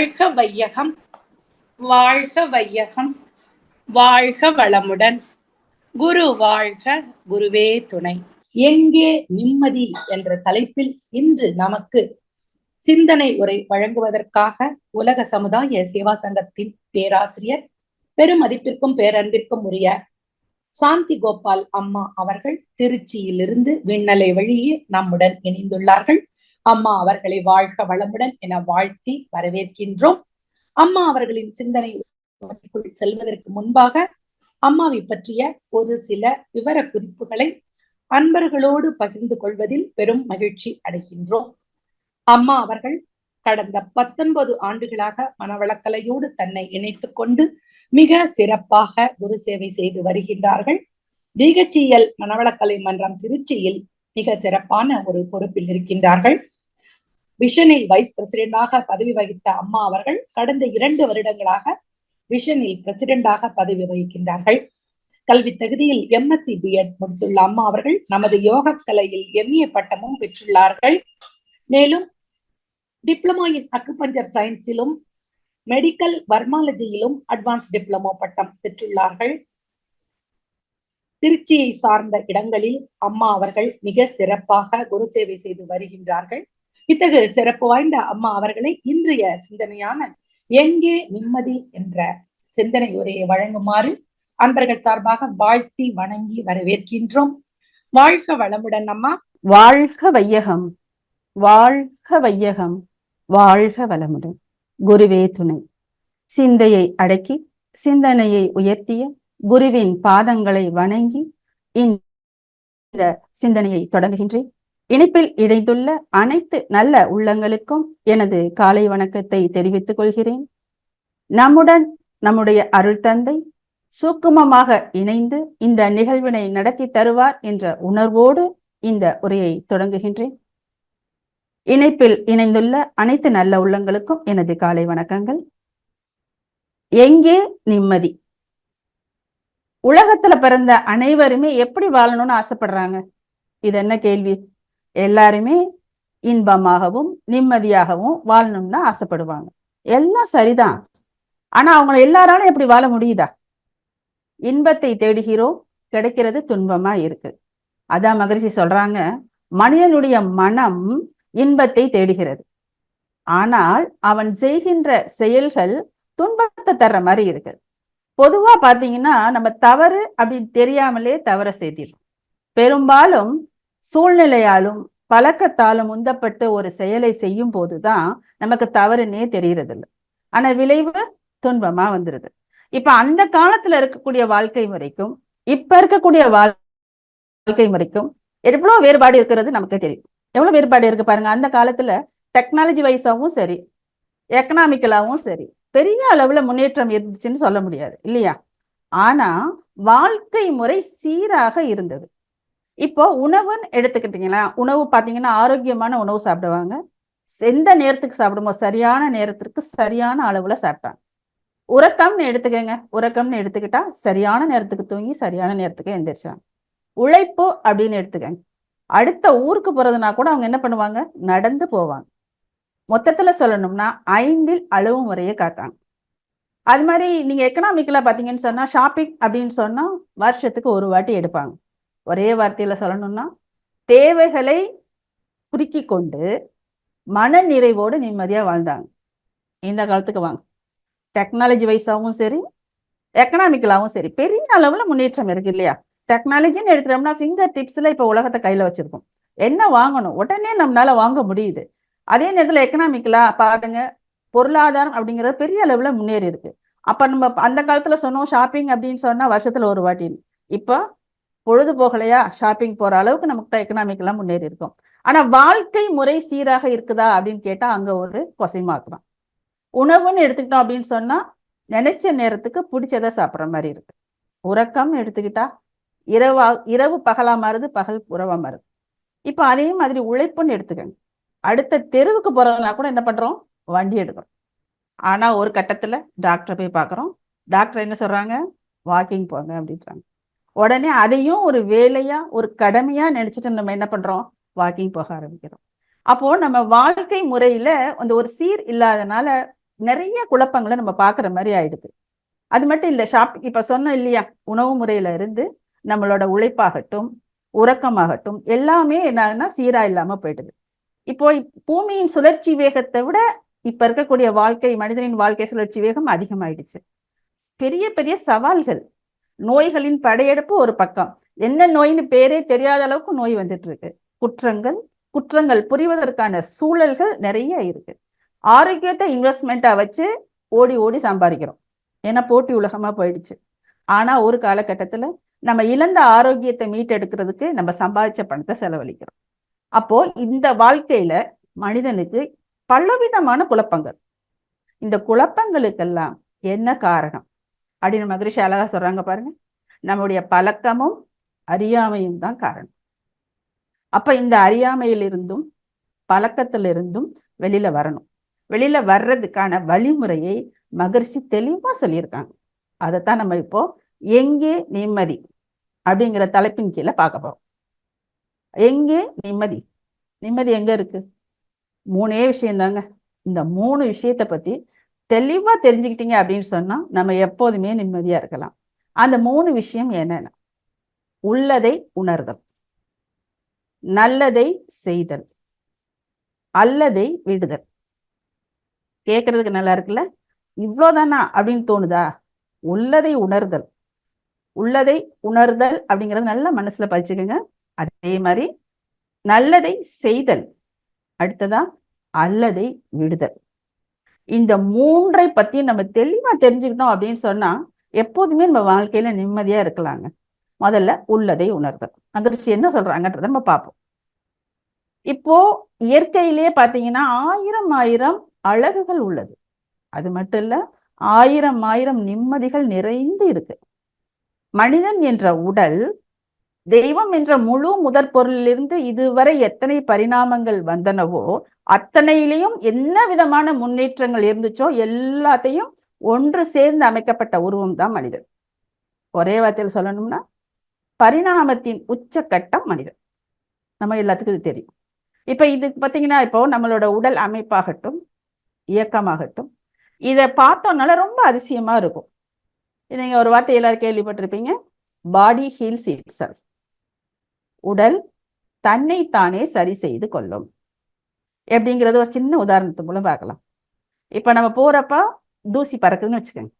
வாழ்க வையகம், வாழ்க வையகம், வாழ்க வளமுடன். குரு வாழ்க, குருவே துணை. எங்கே நிம்மதி என்ற தலைப்பில் இன்று நமக்கு சிந்தனை உரை வழங்குவதற்காக உலக சமுதாய சேவா சங்கத்தின் பேராசிரியர், பெருமதிப்பிற்கும் பேரன்பிற்கும் உரிய சாந்தி கோபால் அம்மா அவர்கள் திருச்சியிலிருந்து விண்ணலை வழியே நம்முடன் இணைந்துள்ளார்கள். அம்மா அவர்களை வாழ்க வளமுடன் என வாழ்த்தி வரவேற்கின்றோம். அம்மா அவர்களின் சிந்தனை செல்வதற்கு முன்பாக அம்மாவை பற்றிய ஒரு சில விவர குறிப்புகளை அன்பர்களோடு பகிர்ந்து கொள்வதில் பெரும் மகிழ்ச்சி அடைகின்றோம். அம்மா அவர்கள் கடந்த 19 ஆண்டுகளாக மனவளக்கலையோடு தன்னை இணைத்துக் கொண்டு மிக சிறப்பாக குரு சேவை செய்து வருகின்றார்கள். பிஹெச்இஎல் மனவளக்கலை மன்றம் திருச்சியில் மிக சிறப்பான ஒரு பொறுப்பில் இருக்கின்றார்கள். விஷனில் வைஸ் பிரசிடென்டாக பதவி வகித்த அம்மா அவர்கள் கடந்த 2 வருடங்களாக விஷனில் பிரசிடென்டாக பதவி வகிக்கின்றார்கள். கல்வி தகுதியில் எம்எஸ்சி பிஎட் முடித்துள்ள அம்மா அவர்கள் நமது யோக கலையில் எம்ஏ பட்டமும் பெற்றுள்ளார்கள். மேலும் டிப்ளமோ இன் அக்குபஞ்சர் சயின்ஸிலும் மெடிக்கல் வர்மாலஜியிலும் அட்வான்ஸ் டிப்ளமோ பட்டம் பெற்றுள்ளார்கள். திருச்சியை சார்ந்த இடங்களில் அம்மா அவர்கள் மிக சிறப்பாக குரு சேவை செய்து வருகின்றார்கள். இத்தகைய சிறப்பு வாய்ந்த அம்மா அவர்களை இன்றைய சிந்தனையான எங்கே நிம்மதி என்ற சிந்தனை உரையை வழங்குமாறு அன்பர்கள் சார்பாக வாழ்த்தி வணங்கி வரவேற்கின்றோம். வாழ்க வளமுடன் அம்மா. வாழ்க வையகம், வாழ்க வையகம், வாழ்க வளமுடன். குருவே துணை. சிந்தையை அடக்கி சிந்தனையை உயர்த்திய குருவின் பாதங்களை வணங்கி இந்த சிந்தனையை தொடங்குகின்றேன். இணைப்பில் இணைந்துள்ள அனைத்து நல்ல உள்ளங்களுக்கும் எனது காலை வணக்கத்தை தெரிவித்துக் கொள்கிறேன். நம்முடைய அருள் தந்தை சூக்குமமாக இணைந்து இந்த நிகழ்வினை நடத்தி தருவார் என்ற உணர்வோடு இந்த உரையை தொடங்குகின்றேன். இணைப்பில் இணைந்துள்ள அனைத்து நல்ல உள்ளங்களுக்கும் எனது காலை வணக்கங்கள். எங்கே நிம்மதி? உலகத்துல பிறந்த அனைவருமே எப்படி வாழணும்னு ஆசைப்படுறாங்க? இது என்ன கேள்வி? எல்லாருமே இன்பமாகவும் நிம்மதியாகவும் வாழணும்னு தான் ஆசைப்படுவாங்க. எல்லாம் சரிதான். ஆனா அவங்க எல்லாராலும் எப்படி வாழ முடியுதா? இன்பத்தை தேடுகிறோம், கிடைக்கிறது துன்பமா இருக்கு. அதான் மகரிஷி சொல்றாங்க, மனிதனுடைய மனம் இன்பத்தை தேடுகிறது, ஆனால் அவன் செய்கின்ற செயல்கள் துன்பத்தை தர்ற மாதிரி இருக்கு. பொதுவா பாத்தீங்கன்னா நம்ம தவறு அப்படின்னு தெரியாமலே தவற செய்திடும். பெரும்பாலும் சூழ்நிலையாலும் பழக்கத்தாலும் உந்தப்பட்டு ஒரு செயலை செய்யும் போதுதான் நமக்கு தவறுனே தெரியறது இல்லை. ஆனா விளைவு துன்பமா வந்துருது. இப்ப அந்த காலத்துல இருக்கக்கூடிய வாழ்க்கை முறைக்கும் இப்ப இருக்கக்கூடிய வாழ்க்கை முறைக்கும் எவ்வளவு வேறுபாடு இருக்கிறது நமக்கு தெரியும். எவ்வளவு வேறுபாடு இருக்கு பாருங்க. அந்த காலத்துல டெக்னாலஜி வைஸாவும் சரி, எக்கனாமிக்கலாவும் சரி, பெரிய அளவுல முன்னேற்றம் இருந்துச்சுன்னு சொல்ல முடியாது இல்லையா? ஆனா வாழ்க்கை முறை சீராக இருந்தது. இப்போ உணவுன்னு எடுத்துக்கிட்டீங்களா, உணவு பாத்தீங்கன்னா ஆரோக்கியமான உணவு சாப்பிடுவாங்க. எந்த நேரத்துக்கு சாப்பிடுமோ சரியான நேரத்திற்கு சரியான அளவுல சாப்பிட்டாங்க. உறக்கம்னு எடுத்துக்கங்க, உறக்கம்னு எடுத்துக்கிட்டா சரியான நேரத்துக்கு தூங்கி சரியான நேரத்துக்கு எந்திரிச்சாங்க. உழைப்பு அப்படின்னு எடுத்துக்கங்க, அடுத்த ஊருக்கு போறதுனா கூட அவங்க என்ன பண்ணுவாங்க? நடந்து போவாங்க. மொத்தத்துல சொல்லணும்னா 5 அளவு முறையை காத்தாங்க. அது மாதிரி நீங்க எக்கனாமிக்கலா பாத்தீங்கன்னு சொன்னா ஷாப்பிங் அப்படின்னு சொன்னா வருஷத்துக்கு ஒரு வாட்டி எடுப்பாங்க. ஒரே வார்த்தையில சொல்லணும்னா தேவைகளை குறுக்கி கொண்டு மன நிறைவோடு நிம்மதியா வாழ்ந்தாங்க. இந்த காலத்துக்கு வாங்க, டெக்னாலஜி வைஸாவும் சரி எக்கனாமிக்கலாவும் சரி பெரிய அளவுல முன்னேற்றம் இருக்கு இல்லையா? டெக்னாலஜின்னு எடுத்துட்டோம்னா ஃபிங்கர் டிப்ஸ்ல இப்ப உலகத்தை கையில வச்சிருக்கோம். என்ன வாங்கணும் உடனே நம்மளால வாங்க முடியுது. அதே நேரத்துல எக்கனாமிக்கலா பாருங்க, பொருளாதாரம் அப்படிங்கிறது பெரிய அளவுல முன்னேறி இருக்கு. அப்ப நம்ம அந்த காலத்துல சொன்னோம் ஷாப்பிங் அப்படின்னு சொன்னா வருஷத்துல ஒரு வாட்டின்னு. இப்போ பொழுது போகலையா ஷாப்பிங் போற அளவுக்கு நமக்கு எக்கனாமிக்கெல்லாம் முன்னேறி இருக்கும். ஆனா வாழ்க்கை முறை சீராக இருக்குதா அப்படின்னு கேட்டா அங்க ஒரு கொசைமாக்கு தான். உணவுன்னு எடுத்துக்கிட்டோம் அப்படின்னு சொன்னா நினைச்ச நேரத்துக்கு பிடிச்சதை சாப்பிட்ற மாதிரி இருக்கு. உறக்கம்னு எடுத்துக்கிட்டா இரவு பகலா மாறுது, பகல் உறவா மாறுது. இப்ப அதே மாதிரி உழைப்புன்னு எடுத்துக்கங்க, அடுத்த தெருவுக்கு போறதுனா கூட என்ன பண்றோம்? வண்டி எடுக்கிறோம். ஆனா ஒரு கட்டத்துல டாக்டரை போய் பாக்குறோம், டாக்டர் என்ன சொல்றாங்க? வாக்கிங் போங்க அப்படின்றாங்க. உடனே அதையும் ஒரு வேலையா ஒரு கடமையா நினைச்சிட்டு நம்ம என்ன பண்றோம்? வாக்கிங் போக ஆரம்பிக்கிறோம். அப்போ நம்ம வாழ்க்கை முறையில அந்த ஒரு சீர் இல்லாதனால நிறைய குழப்பங்களை நம்ம பார்க்குற மாதிரி ஆயிடுது. அது மட்டும் இல்லை, இப்ப சொன்னோம் இல்லையா, உணவு முறையில இருந்து நம்மளோட உழைப்பாகட்டும் உறக்கமாகட்டும் எல்லாமே என்னன்னா சீரா இல்லாம போயிடுது. இப்போ பூமியின் சுழற்சி வேகத்தை விட இப்ப இருக்கக்கூடிய மனிதனின் வாழ்க்கை சுழற்சி வேகம் அதிகமாயிடுச்சு. பெரிய பெரிய சவால்கள், நோய்களின் படையெடுப்பு ஒரு பக்கம், என்ன நோயின்னு பேரே தெரியாத அளவுக்கு நோய் வந்துட்டு இருக்கு. குற்றங்கள் புரிவதற்கான சூழல்கள் நிறைய இருக்கு. ஆரோக்கியத்தை இன்வெஸ்ட்மெண்ட்டா வச்சு ஓடி ஓடி சம்பாதிக்கிறோம், ஏன்னா போட்டி உலகமா போயிடுச்சு. ஆனா ஒரு காலகட்டத்துல நம்ம இழந்த ஆரோக்கியத்தை மீட்டெடுக்கிறதுக்கு நம்ம சம்பாதிச்ச பணத்தை செலவழிக்கிறோம். அப்போ இந்த வாழ்க்கையில மனிதனுக்கு பலவிதமான குழப்பங்கள். இந்த குழப்பங்களுக்கெல்லாம் என்ன காரணம் அப்படின்னு மகரிஷி அழகா சொல்றாங்க பாருங்க, நம்முடைய பழக்கமும் அறியாமையும் தான் காரணம். அப்ப இந்த அறியாமையிலிருந்தும் பழக்கத்திலிருந்தும் வெளியில வரணும். வெளியில வர்றதுக்கான வழிமுறையை மகரிஷி தெளிவா சொல்லியிருக்காங்க. அதைத்தான் நம்ம இப்போ எங்கே நிம்மதி அப்படிங்கிற தலைப்பின் கீழே பார்க்க போறோம். எங்கே நிம்மதி? நிம்மதி எங்க இருக்கு? 3 விஷயம் தாங்க. இந்த 3 விஷயத்தை பத்தி தெளிவா தெரிஞ்சுக்கிட்டீங்க அப்படின்னு சொன்னா நம்ம எப்போதுமே நிம்மதியா இருக்கலாம். அந்த 3 விஷயம் என்னன்னா, உள்ளதை உணர்தல், நல்லதை செய்தல், அல்லதை விடுதல். கேட்கறதுக்கு நல்லா இருக்குல்ல? இவ்வளவுதானா அப்படின்னு தோணுதா? உள்ளதை உணர்தல் அப்படிங்கறது நல்ல மனசுல பதிச்சுக்கோங்க. அதே மாதிரி நல்லதை செய்தல், அடுத்ததா அல்லதை விடுதல். இந்த 3ஐ பத்தி நம்ம தெளிவா தெரிஞ்சுக்கிட்டோம் அப்படின்னு சொன்னா எப்போதுமே நம்ம வாழ்க்கையில நிம்மதியா இருக்கலாங்க. முதல்ல உள்ளதை உணர்தல். மகரிஷி என்ன சொல்றாங்கன்றத நம்ம பார்ப்போம். இப்போ இயற்கையிலேயே பாத்தீங்கன்னா 1000 அழகுகள் உள்ளது. அது மட்டும் இல்ல, 1000 நிம்மதிகள் நிறைந்து இருக்கு. மனிதன் என்ற உடல் தெய்வம் என்ற முழு முதற் பொருளிலிருந்து இதுவரை எத்தனை பரிணாமங்கள் வந்தனவோ அத்தனையிலையும் என்ன விதமான முன்னேற்றங்கள் இருந்துச்சோ எல்லாத்தையும் ஒன்று சேர்ந்து அமைக்கப்பட்ட உருவம் தான் மனிதன். ஒரே வார்த்தையில் சொல்லணும்னா பரிணாமத்தின் உச்சக்கட்டம் மனிதன். நம்ம எல்லாத்துக்கும் இது தெரியும். இப்ப இது பாத்தீங்கன்னா, இப்போ நம்மளோட உடல் அமைப்பாகட்டும் இயக்கமாகட்டும் இதை பார்த்தோம்னால ரொம்ப அதிசயமா இருக்கும். நீங்க ஒரு வார்த்தை எல்லாரும் கேள்விப்பட்டிருப்பீங்க, பாடி ஹீல்ஸ் இட் செல்ஃப். உடல் தன்னைத்தானே சரி செய்து கொள்ளும். எப்படிங்கிறது ஒரு சின்ன உதாரணத்து மூலம் பார்க்கலாம். இப்ப நம்ம போறப்ப தூசி பறக்குதுன்னு வச்சுக்கோங்க,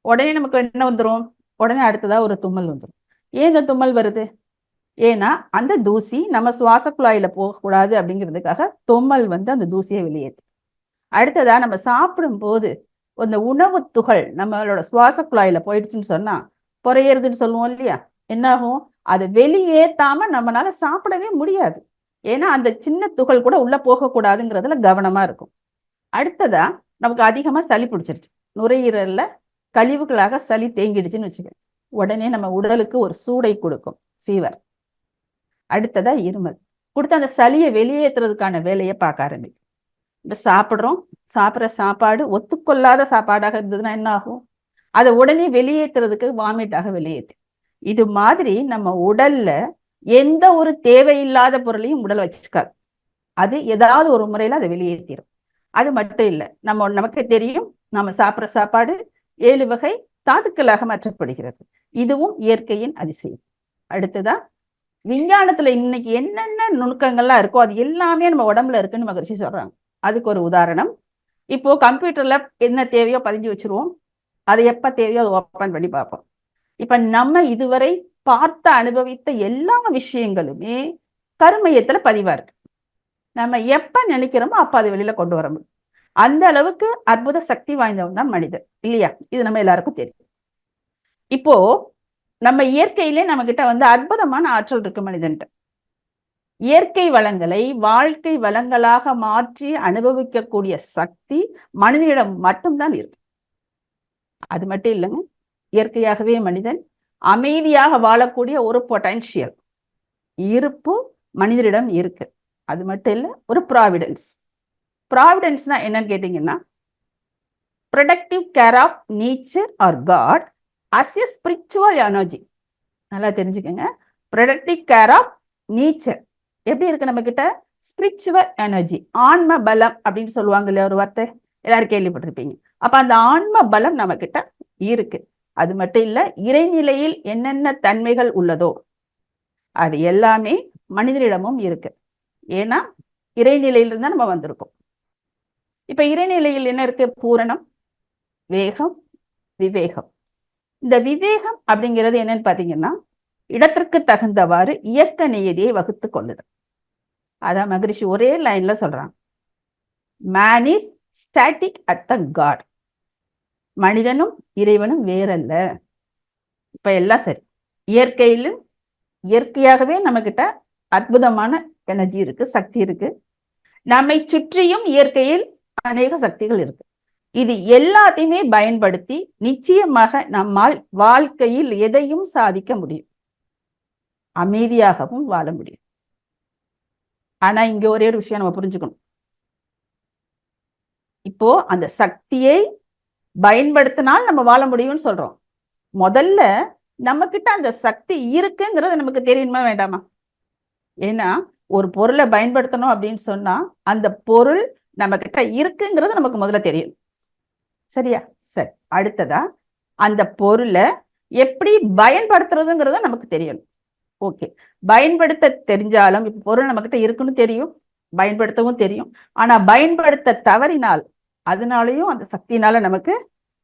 உடனே நமக்கு என்ன வந்துடும்? உடனே அடுத்ததா ஒரு தும்மல் வந்துடும். ஏன் இந்த தும்மல் வருது? ஏன்னா அந்த தூசி நம்ம சுவாச குழாயில போகக்கூடாது அப்படிங்கிறதுக்காக தும்மல் வந்து அந்த தூசியை வெளியேற்று. அடுத்ததா நம்ம சாப்பிடும் போது அந்த உணவு துகள் நம்மளோட சுவாச குழாயில போயிடுச்சுன்னு சொன்னா புறையறதுன்னு சொல்லுவோம் இல்லையா, என்னாகும்? அதை வெளியேற்றாம நம்மளால சாப்பிடவே முடியாது. ஏன்னா அந்த சின்ன துகள் கூட உள்ள போகக்கூடாதுங்கிறதுல கவனமா இருக்கும். அடுத்ததா நமக்கு அதிகமா சளி பிடிச்சிருச்சு, நுரையீரல்ல கழிவுகளாக சளி தேங்கிடுச்சுன்னு வச்சுக்கோங்க, உடனே நம்ம உடலுக்கு ஒரு சூடை கொடுக்கும், ஃபீவர். அடுத்ததா இருமல் கொடுத்து அந்த சளியை வெளியேற்றுறதுக்கான வேலையை பார்க்க ஆரம்பிக்கும். இப்போ சாப்பிட்ற சாப்பாடு ஒத்துக்கொள்ளாத சாப்பாடாக இருந்ததுன்னா என்ன ஆகும்? அதை உடனே வெளியேற்றுறதுக்கு வாமிட்டாக வெளியேற்று. இது மாதிரி நம்ம உடல்ல எந்த ஒரு தேவையில்லாத பொருளையும் உடல் வச்சுக்காது, அது ஏதாவது ஒரு முறையில அதை வெளியேற்றிடும். அது மட்டும் இல்லை, நமக்கு தெரியும், நம்ம சாப்பிட்ற சாப்பாடு 7 வகை தாதுக்களாக மாற்றப்படுகிறது. இதுவும் இயற்கையின் அதிசயம். அடுத்ததா விஞ்ஞானத்துல இன்னைக்கு என்னென்ன நுணுக்கங்கள்லாம் இருக்கோ அது எல்லாமே நம்ம உடம்புல இருக்குன்னு மகரிஷி சொல்றாங்க. அதுக்கு ஒரு உதாரணம், இப்போ கம்ப்யூட்டர்ல என்ன தேவையோ பதிஞ்சு வச்சிருவோம், அதை எப்ப தேவையோ அதை ஓப்பன் பண்ணி பார்ப்போம். இப்ப நம்ம இதுவரை பார்த்த அனுபவித்த எல்லா விஷயங்களுமே கருமையத்துல பதிவா இருக்கு. நம்ம எப்ப நினைக்கிறோமோ அப்ப அதை வெளியில கொண்டு வர முடியும். அந்த அளவுக்கு அற்புத சக்தி வாய்ந்தவன் தான் மனிதன், இல்லையா? இது நம்ம எல்லாருக்கும் தெரியும். இப்போ நம்ம இயற்கையிலே நம்ம கிட்ட வந்து அற்புதமான ஆற்றல் இருக்கு மனிதன்ட்ட. இயற்கை வளங்களை வாழ்க்கை வளங்களாக மாற்றி அனுபவிக்கக்கூடிய சக்தி மனிதனிடம் மட்டும்தான் இருக்கு. அது மட்டும் இல்லைங்க, இயற்கையாகவே மனிதன் அமைதியாக வாழக்கூடிய ஒரு பொட்டன்ஷியல் இருப்பு மனிதனிடம் இருக்கு. அது மட்டும் இல்லை, ஒரு ப்ராவிடன்ஸ்னா என்னன்னு கேட்டீங்கன்னா, productive care of nature or God as a spiritual energy. நல்லா தெரிஞ்சுக்கோங்க, ப்ரொடக்டிவ் கேர் ஆஃப் நேச்சர் எப்படி இருக்கு நம்ம கிட்ட? ஸ்பிரிச்சுவல் எனர்ஜி, ஆன்ம பலம் அப்படின்னு சொல்லுவாங்க இல்லையா ஒரு வார்த்தை. எல்லாரும் கேள்விப்பட்டிருப்பீங்க. அப்ப அந்த ஆன்ம பலம் நம்ம கிட்ட இருக்கு. அது மட்டும் இல்ல, இறைநிலையில் என்னென்ன தன்மைகள் உள்ளதோ அது எல்லாமே மனிதனிடமும் இருக்கு. ஏன்னா இறைநிலையிலிருந்து நம்ம வந்திருக்கோம். இப்ப இறைநிலையில் என்ன இருக்கு? பூரணம், வேகம், விவேகம். இந்த விவேகம் அப்படிங்கிறது என்னன்னு பாத்தீங்கன்னா, இடத்திற்கு தகுந்தவாறு இயக்க நியதியை வகுத்து கொள்ளுது. அதான் மகரிஷி ஒரே லைன்ல சொல்றாங்க, man is static at the God. மனிதனும் இறைவனும் வேறல்ல. இப்ப எல்லாம் சரி. இயற்கையிலும் இயற்கையாகவே நம்ம கிட்ட அற்புதமான எனர்ஜி இருக்கு, சக்தி இருக்கு. நம்மை சுற்றியும் இயற்கையில் அநேக சக்திகள் இருக்கு. இது எல்லாத்தையுமே பயன்படுத்தி நிச்சயமாக நம்மால் வாழ்க்கையில் எதையும் சாதிக்க முடியும், அமைதியாகவும் வாழ முடியும். ஆனா இங்க ஒரே ஒரு விஷயம் நம்ம புரிஞ்சுக்கணும். இப்போ அந்த சக்தியை பயன்படுத்தினால் நம்ம வாழ முடியும்னு சொல்றோம். முதல்ல நம்ம கிட்ட அந்த சக்தி இருக்குங்கிறது நமக்கு தெரியணுமா வேண்டாமா? ஏன்னா ஒரு பொருளை பயன்படுத்தணும் அப்படின்னு சொன்னா அந்த பொருள் நம்ம கிட்ட இருக்குங்கிறது நமக்கு முதல்ல தெரியும். சரியா? சரி. அடுத்ததா அந்த பொருளை எப்படி பயன்படுத்துறதுங்கிறத நமக்கு தெரியணும். ஓகே, பயன்படுத்த தெரிஞ்சாலும் இப்ப பொருள் நம்ம கிட்ட இருக்குன்னு தெரியும், பயன்படுத்தவும் தெரியும். ஆனா பயன்படுத்த தவறினால் அதனாலையும் அந்த சக்தினால நமக்கு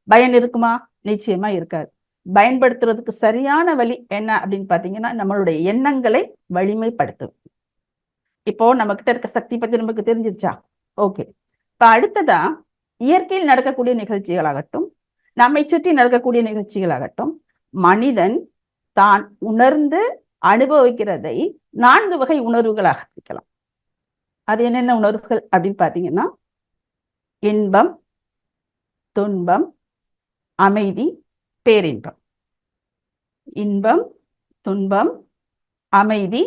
பயன் இருக்குமா? நிச்சயமா இருக்காது. பயன்படுத்துறதுக்கு சரியான வழி என்ன அப்படின்னு பாத்தீங்கன்னா, நம்மளுடைய எண்ணங்களை வலிமைப்படுத்தும். இப்போ நம்ம கிட்ட இருக்க சக்தி பத்தி நமக்கு தெரிஞ்சிருச்சா? ஓகே. இப்ப அடுத்ததா இயற்கையில் நடக்கக்கூடிய நிகழ்ச்சிகளாகட்டும், நம்மை சுற்றி நடக்கக்கூடிய நிகழ்ச்சிகளாகட்டும், மனிதன் தான் உணர்ந்து அனுபவிக்கிறதை 4 வகை உணர்வுகளாக பிரிக்கலாம். அது என்னென்ன உணர்வுகள் அப்படின்னு பாத்தீங்கன்னா, இன்பம், துன்பம், அமைதி, பேரின்பம். இன்பம், துன்பம், அமைதி,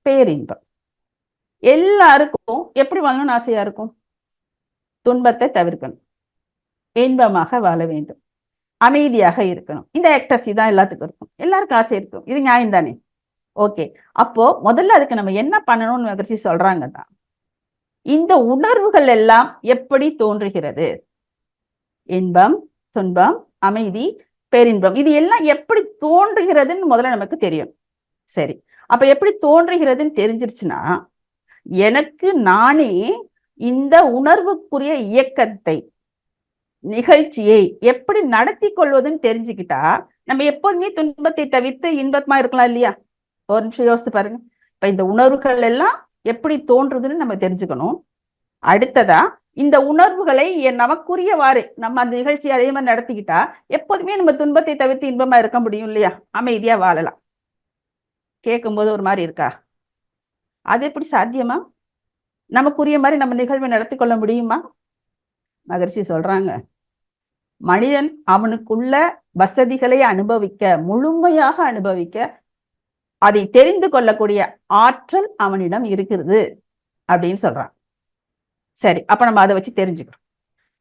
பேரின்பம். எல்லாருக்கும் எப்படி வாழணும்னு ஆசையா இருக்கும்? துன்பத்தை தவிர்க்கணும், இன்பமாக வாழ வேண்டும், அமைதியாக இருக்கணும். இந்த எக்டசி தான் எல்லாத்துக்கும் இருக்கும். எல்லாருக்கும் ஆசை இருக்கும். இது நியாயம் தானே? ஓகே. அப்போ முதல்ல அதுக்கு நம்ம என்ன பண்ணணும்னு மகிழ்ச்சி சொல்றாங்கன்னா, இந்த உணர்வுகள் எல்லாம் எப்படி தோன்றுகிறது? இன்பம், துன்பம், அமைதி, பேரின்பம், இது எல்லாம் எப்படி தோன்றுகிறதுன்னு முதல்ல நமக்கு தெரியும். சரி, அப்ப எப்படி தோன்றுகிறதுன்னு தெரிஞ்சிருச்சுன்னா, எனக்கு நானே இந்த உணர்வுக்குரிய இயக்கத்தை, நிகழ்ச்சியை எப்படி நடத்தி கொள்வதுன்னு தெரிஞ்சுக்கிட்டா நம்ம எப்போதுமே துன்பத்தை தவிர்த்து இன்பமா இருக்கலாம் இல்லையா? ஒரு நிமிஷம் யோசித்து பாருங்க. இப்ப இந்த உணர்வுகள் எல்லாம் எப்படி தோன்றுதுன்னு நம்ம தெரிஞ்சுக்கணும். அடுத்ததா இந்த உணர்வுகளை நமக்குரியவாறு நம்ம அந்த நிகழ்ச்சி அதே மாதிரி நடத்திக்கிட்டா எப்போதுமே நம்ம துன்பத்தை தவிர்த்து இன்பமா இருக்க முடியும் இல்லையா? அமைதியா வாழலாம். கேட்கும்போது ஒரு மாதிரி இருக்கா? அது எப்படி சாத்தியமா? நமக்குரிய மாதிரி நம்ம நிகழ்வை நடத்தி கொள்ள முடியுமா? மகரிஷி சொல்றாங்க, மனிதன் அவனுக்குள்ள வசதிகளை அனுபவிக்க, முழுமையாக அனுபவிக்க, அதை தெரிந்து கொள்ளக்கூடிய ஆற்றல் அவனிடம் இருக்கிறது அப்படின்னு சொல்றான். சரி, அப்ப நம்ம அதை வச்சு தெரிஞ்சுக்கிறோம்.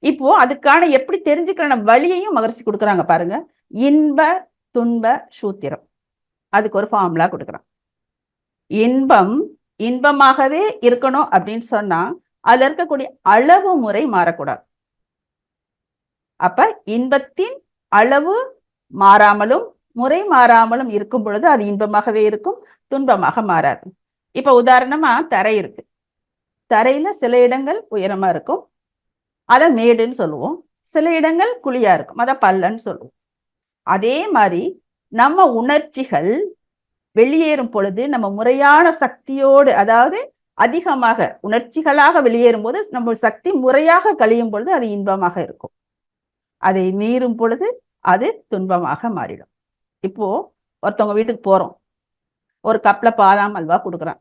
இப்போ அதுக்கான எப்படி தெரிஞ்சுக்கிற வழியையும் மகரிஷி கொடுக்குறாங்க பாருங்க. இன்ப துன்ப சூத்திரம், அதுக்கு ஒரு ஃபார்முலா கொடுக்குறான். இன்பம் இன்பமாகவே இருக்கணும் அப்படின்னு சொன்னா அதுல இருக்கக்கூடிய அளவு முறை மாறக்கூடாது. அப்ப இன்பத்தின் அளவு மாறாமலும் முறை மாறாமலும் இருக்கும் பொழுது அது இன்பமாகவே இருக்கும், துன்பமாக மாறாது. இப்ப உதாரணமா தரை இருக்கு. தரையில சில இடங்கள் உயரமா இருக்கும், அத மேடுன்னு சொல்லுவோம். சில இடங்கள் குழியா இருக்கும், அத பள்ளன்னு சொல்லுவோம். அதே மாதிரி நம்ம உணர்ச்சிகள் வெளியேறும் பொழுது நம்ம முறையான சக்தியோடு, அதாவது அதிகமாக உணர்ச்சிகளாக வெளியேறும் போது நம்ம சக்தி முறையாக கழியும் பொழுது அது இன்பமாக இருக்கும். அதை மீறும் பொழுது அது துன்பமாக மாறிடும். இப்போ ஒருத்தவங்க வீட்டுக்கு போறோம், ஒரு கப்ல பாதாம் அல்வா கொடுக்குறான்.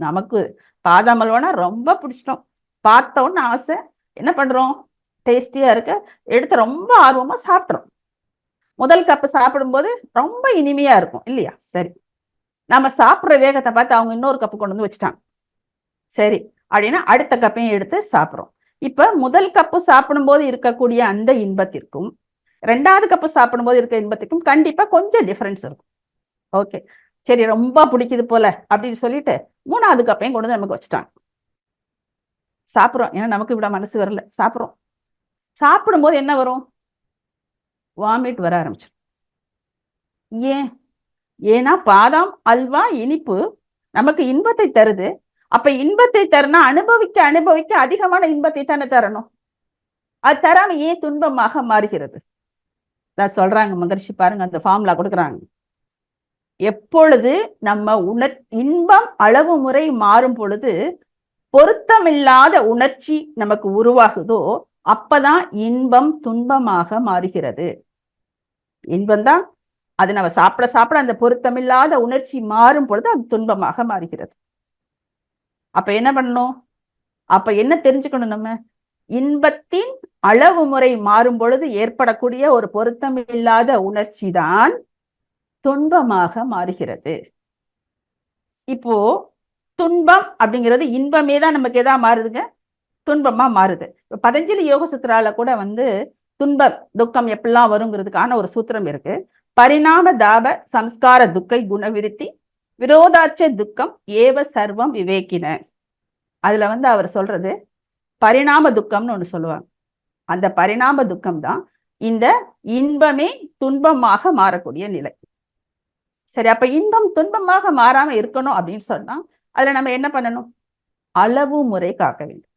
நமக்கு பாதாம் அல்வானா ரொம்ப பிடிச்சிட்டோம், பார்த்தோன்னு ஆசை, என்ன பண்றோம்? டேஸ்டியா இருக்க எடுத்து ரொம்ப ஆர்வமா சாப்பிட்றோம். முதல் கப்பு சாப்பிடும்போது ரொம்ப இனிமையா இருக்கும் இல்லையா? சரி, நம்ம சாப்பிட்ற வேகத்தை பார்த்து அவங்க இன்னொரு கப்பு கொண்டு வந்து வச்சுட்டாங்க. சரி அப்படின்னா அடுத்த கப்பையும் எடுத்து சாப்பிட்றோம். இப்ப முதல் கப்பு சாப்பிடும்போது இருக்கக்கூடிய அந்த இன்பத்திற்கும் 2வது கப்பு சாப்பிடும்போது இருக்க இன்பத்திற்கும் கண்டிப்பா கொஞ்சம் டிஃபரன்ஸ் இருக்கும். ஓகே, சரி, ரொம்ப பிடிக்குது போல அப்படின்னு சொல்லிட்டு 3வது கப்பையும் கொண்டு வந்து நமக்கு வச்சுட்டாங்க. சாப்பிட்றோம், ஏன்னா நமக்கு விட மனசு வரல, சாப்பிட்றோம். சாப்பிடும்போது என்ன வரும்? வாமிட் வர ஆரம்பிச்சிடும். ஏன்? ஏன்னா பாதாம் அல்வா இனிப்பு நமக்கு இன்பத்தை தருது. அப்ப இன்பத்தை தருனா அனுபவிக்க அனுபவிக்க அதிகமான இன்பத்தை தானே தரணும். அது தராம ஏன் துன்பமாக மாறுகிறது? சொல்றாங்க மகரிஷி, பாருங்க அந்த ஃபார்முலா கொடுக்குறாங்க. எப்பொழுது நம்ம இன்பம் அளவு முறை மாறும் பொழுது பொருத்தமில்லாத உணர்ச்சி நமக்கு உருவாகுதோ அப்பதான் இன்பம் துன்பமாக மாறுகிறது. இன்பம்தான் அது நம்ம சாப்பிட சாப்பிட அந்த பொருத்தமில்லாத உணர்ச்சி மாறும் பொழுது அது துன்பமாக மாறுகிறது. அப்ப என்ன பண்ணணும்? அப்ப என்ன தெரிஞ்சுக்கணும்? நம்ம இன்பத்தின் அளவு முறை மாறும் பொழுது ஏற்படக்கூடிய ஒரு பொருத்தமில்லாத உணர்ச்சி தான் துன்பமாக மாறுகிறது. இப்போ துன்பம் அப்படிங்கிறது இன்பமே தான் நமக்கு எதா மாறுதுங்க? துன்பமா மாறுது. பதஞ்சலி யோக சூத்திரால கூட துன்பம் துக்கம் எப்படிலாம் வருங்கிறதுக்கான ஒரு சூத்திரம் இருக்கு. பரிணாம தாப சம்ஸ்கார துக்கை குணவிருத்தி விரோதாச்ச துக்கம் ஏவ சர்வம் விவேக்கின. அதுல அவர் சொல்றது பரிணாம துக்கம்னு ஒண்ணு சொல்லுவாங்க. அந்த பரிணாம துக்கம் தான் இந்த இன்பமே துன்பமாக மாறக்கூடிய நிலை. சரி, அப்ப இன்பம் துன்பமாக மாறாம இருக்கணும் அப்படின்னு சொன்னா அதுல நம்ம என்ன பண்ணணும்? அளவு முறை காக்க வேண்டும்.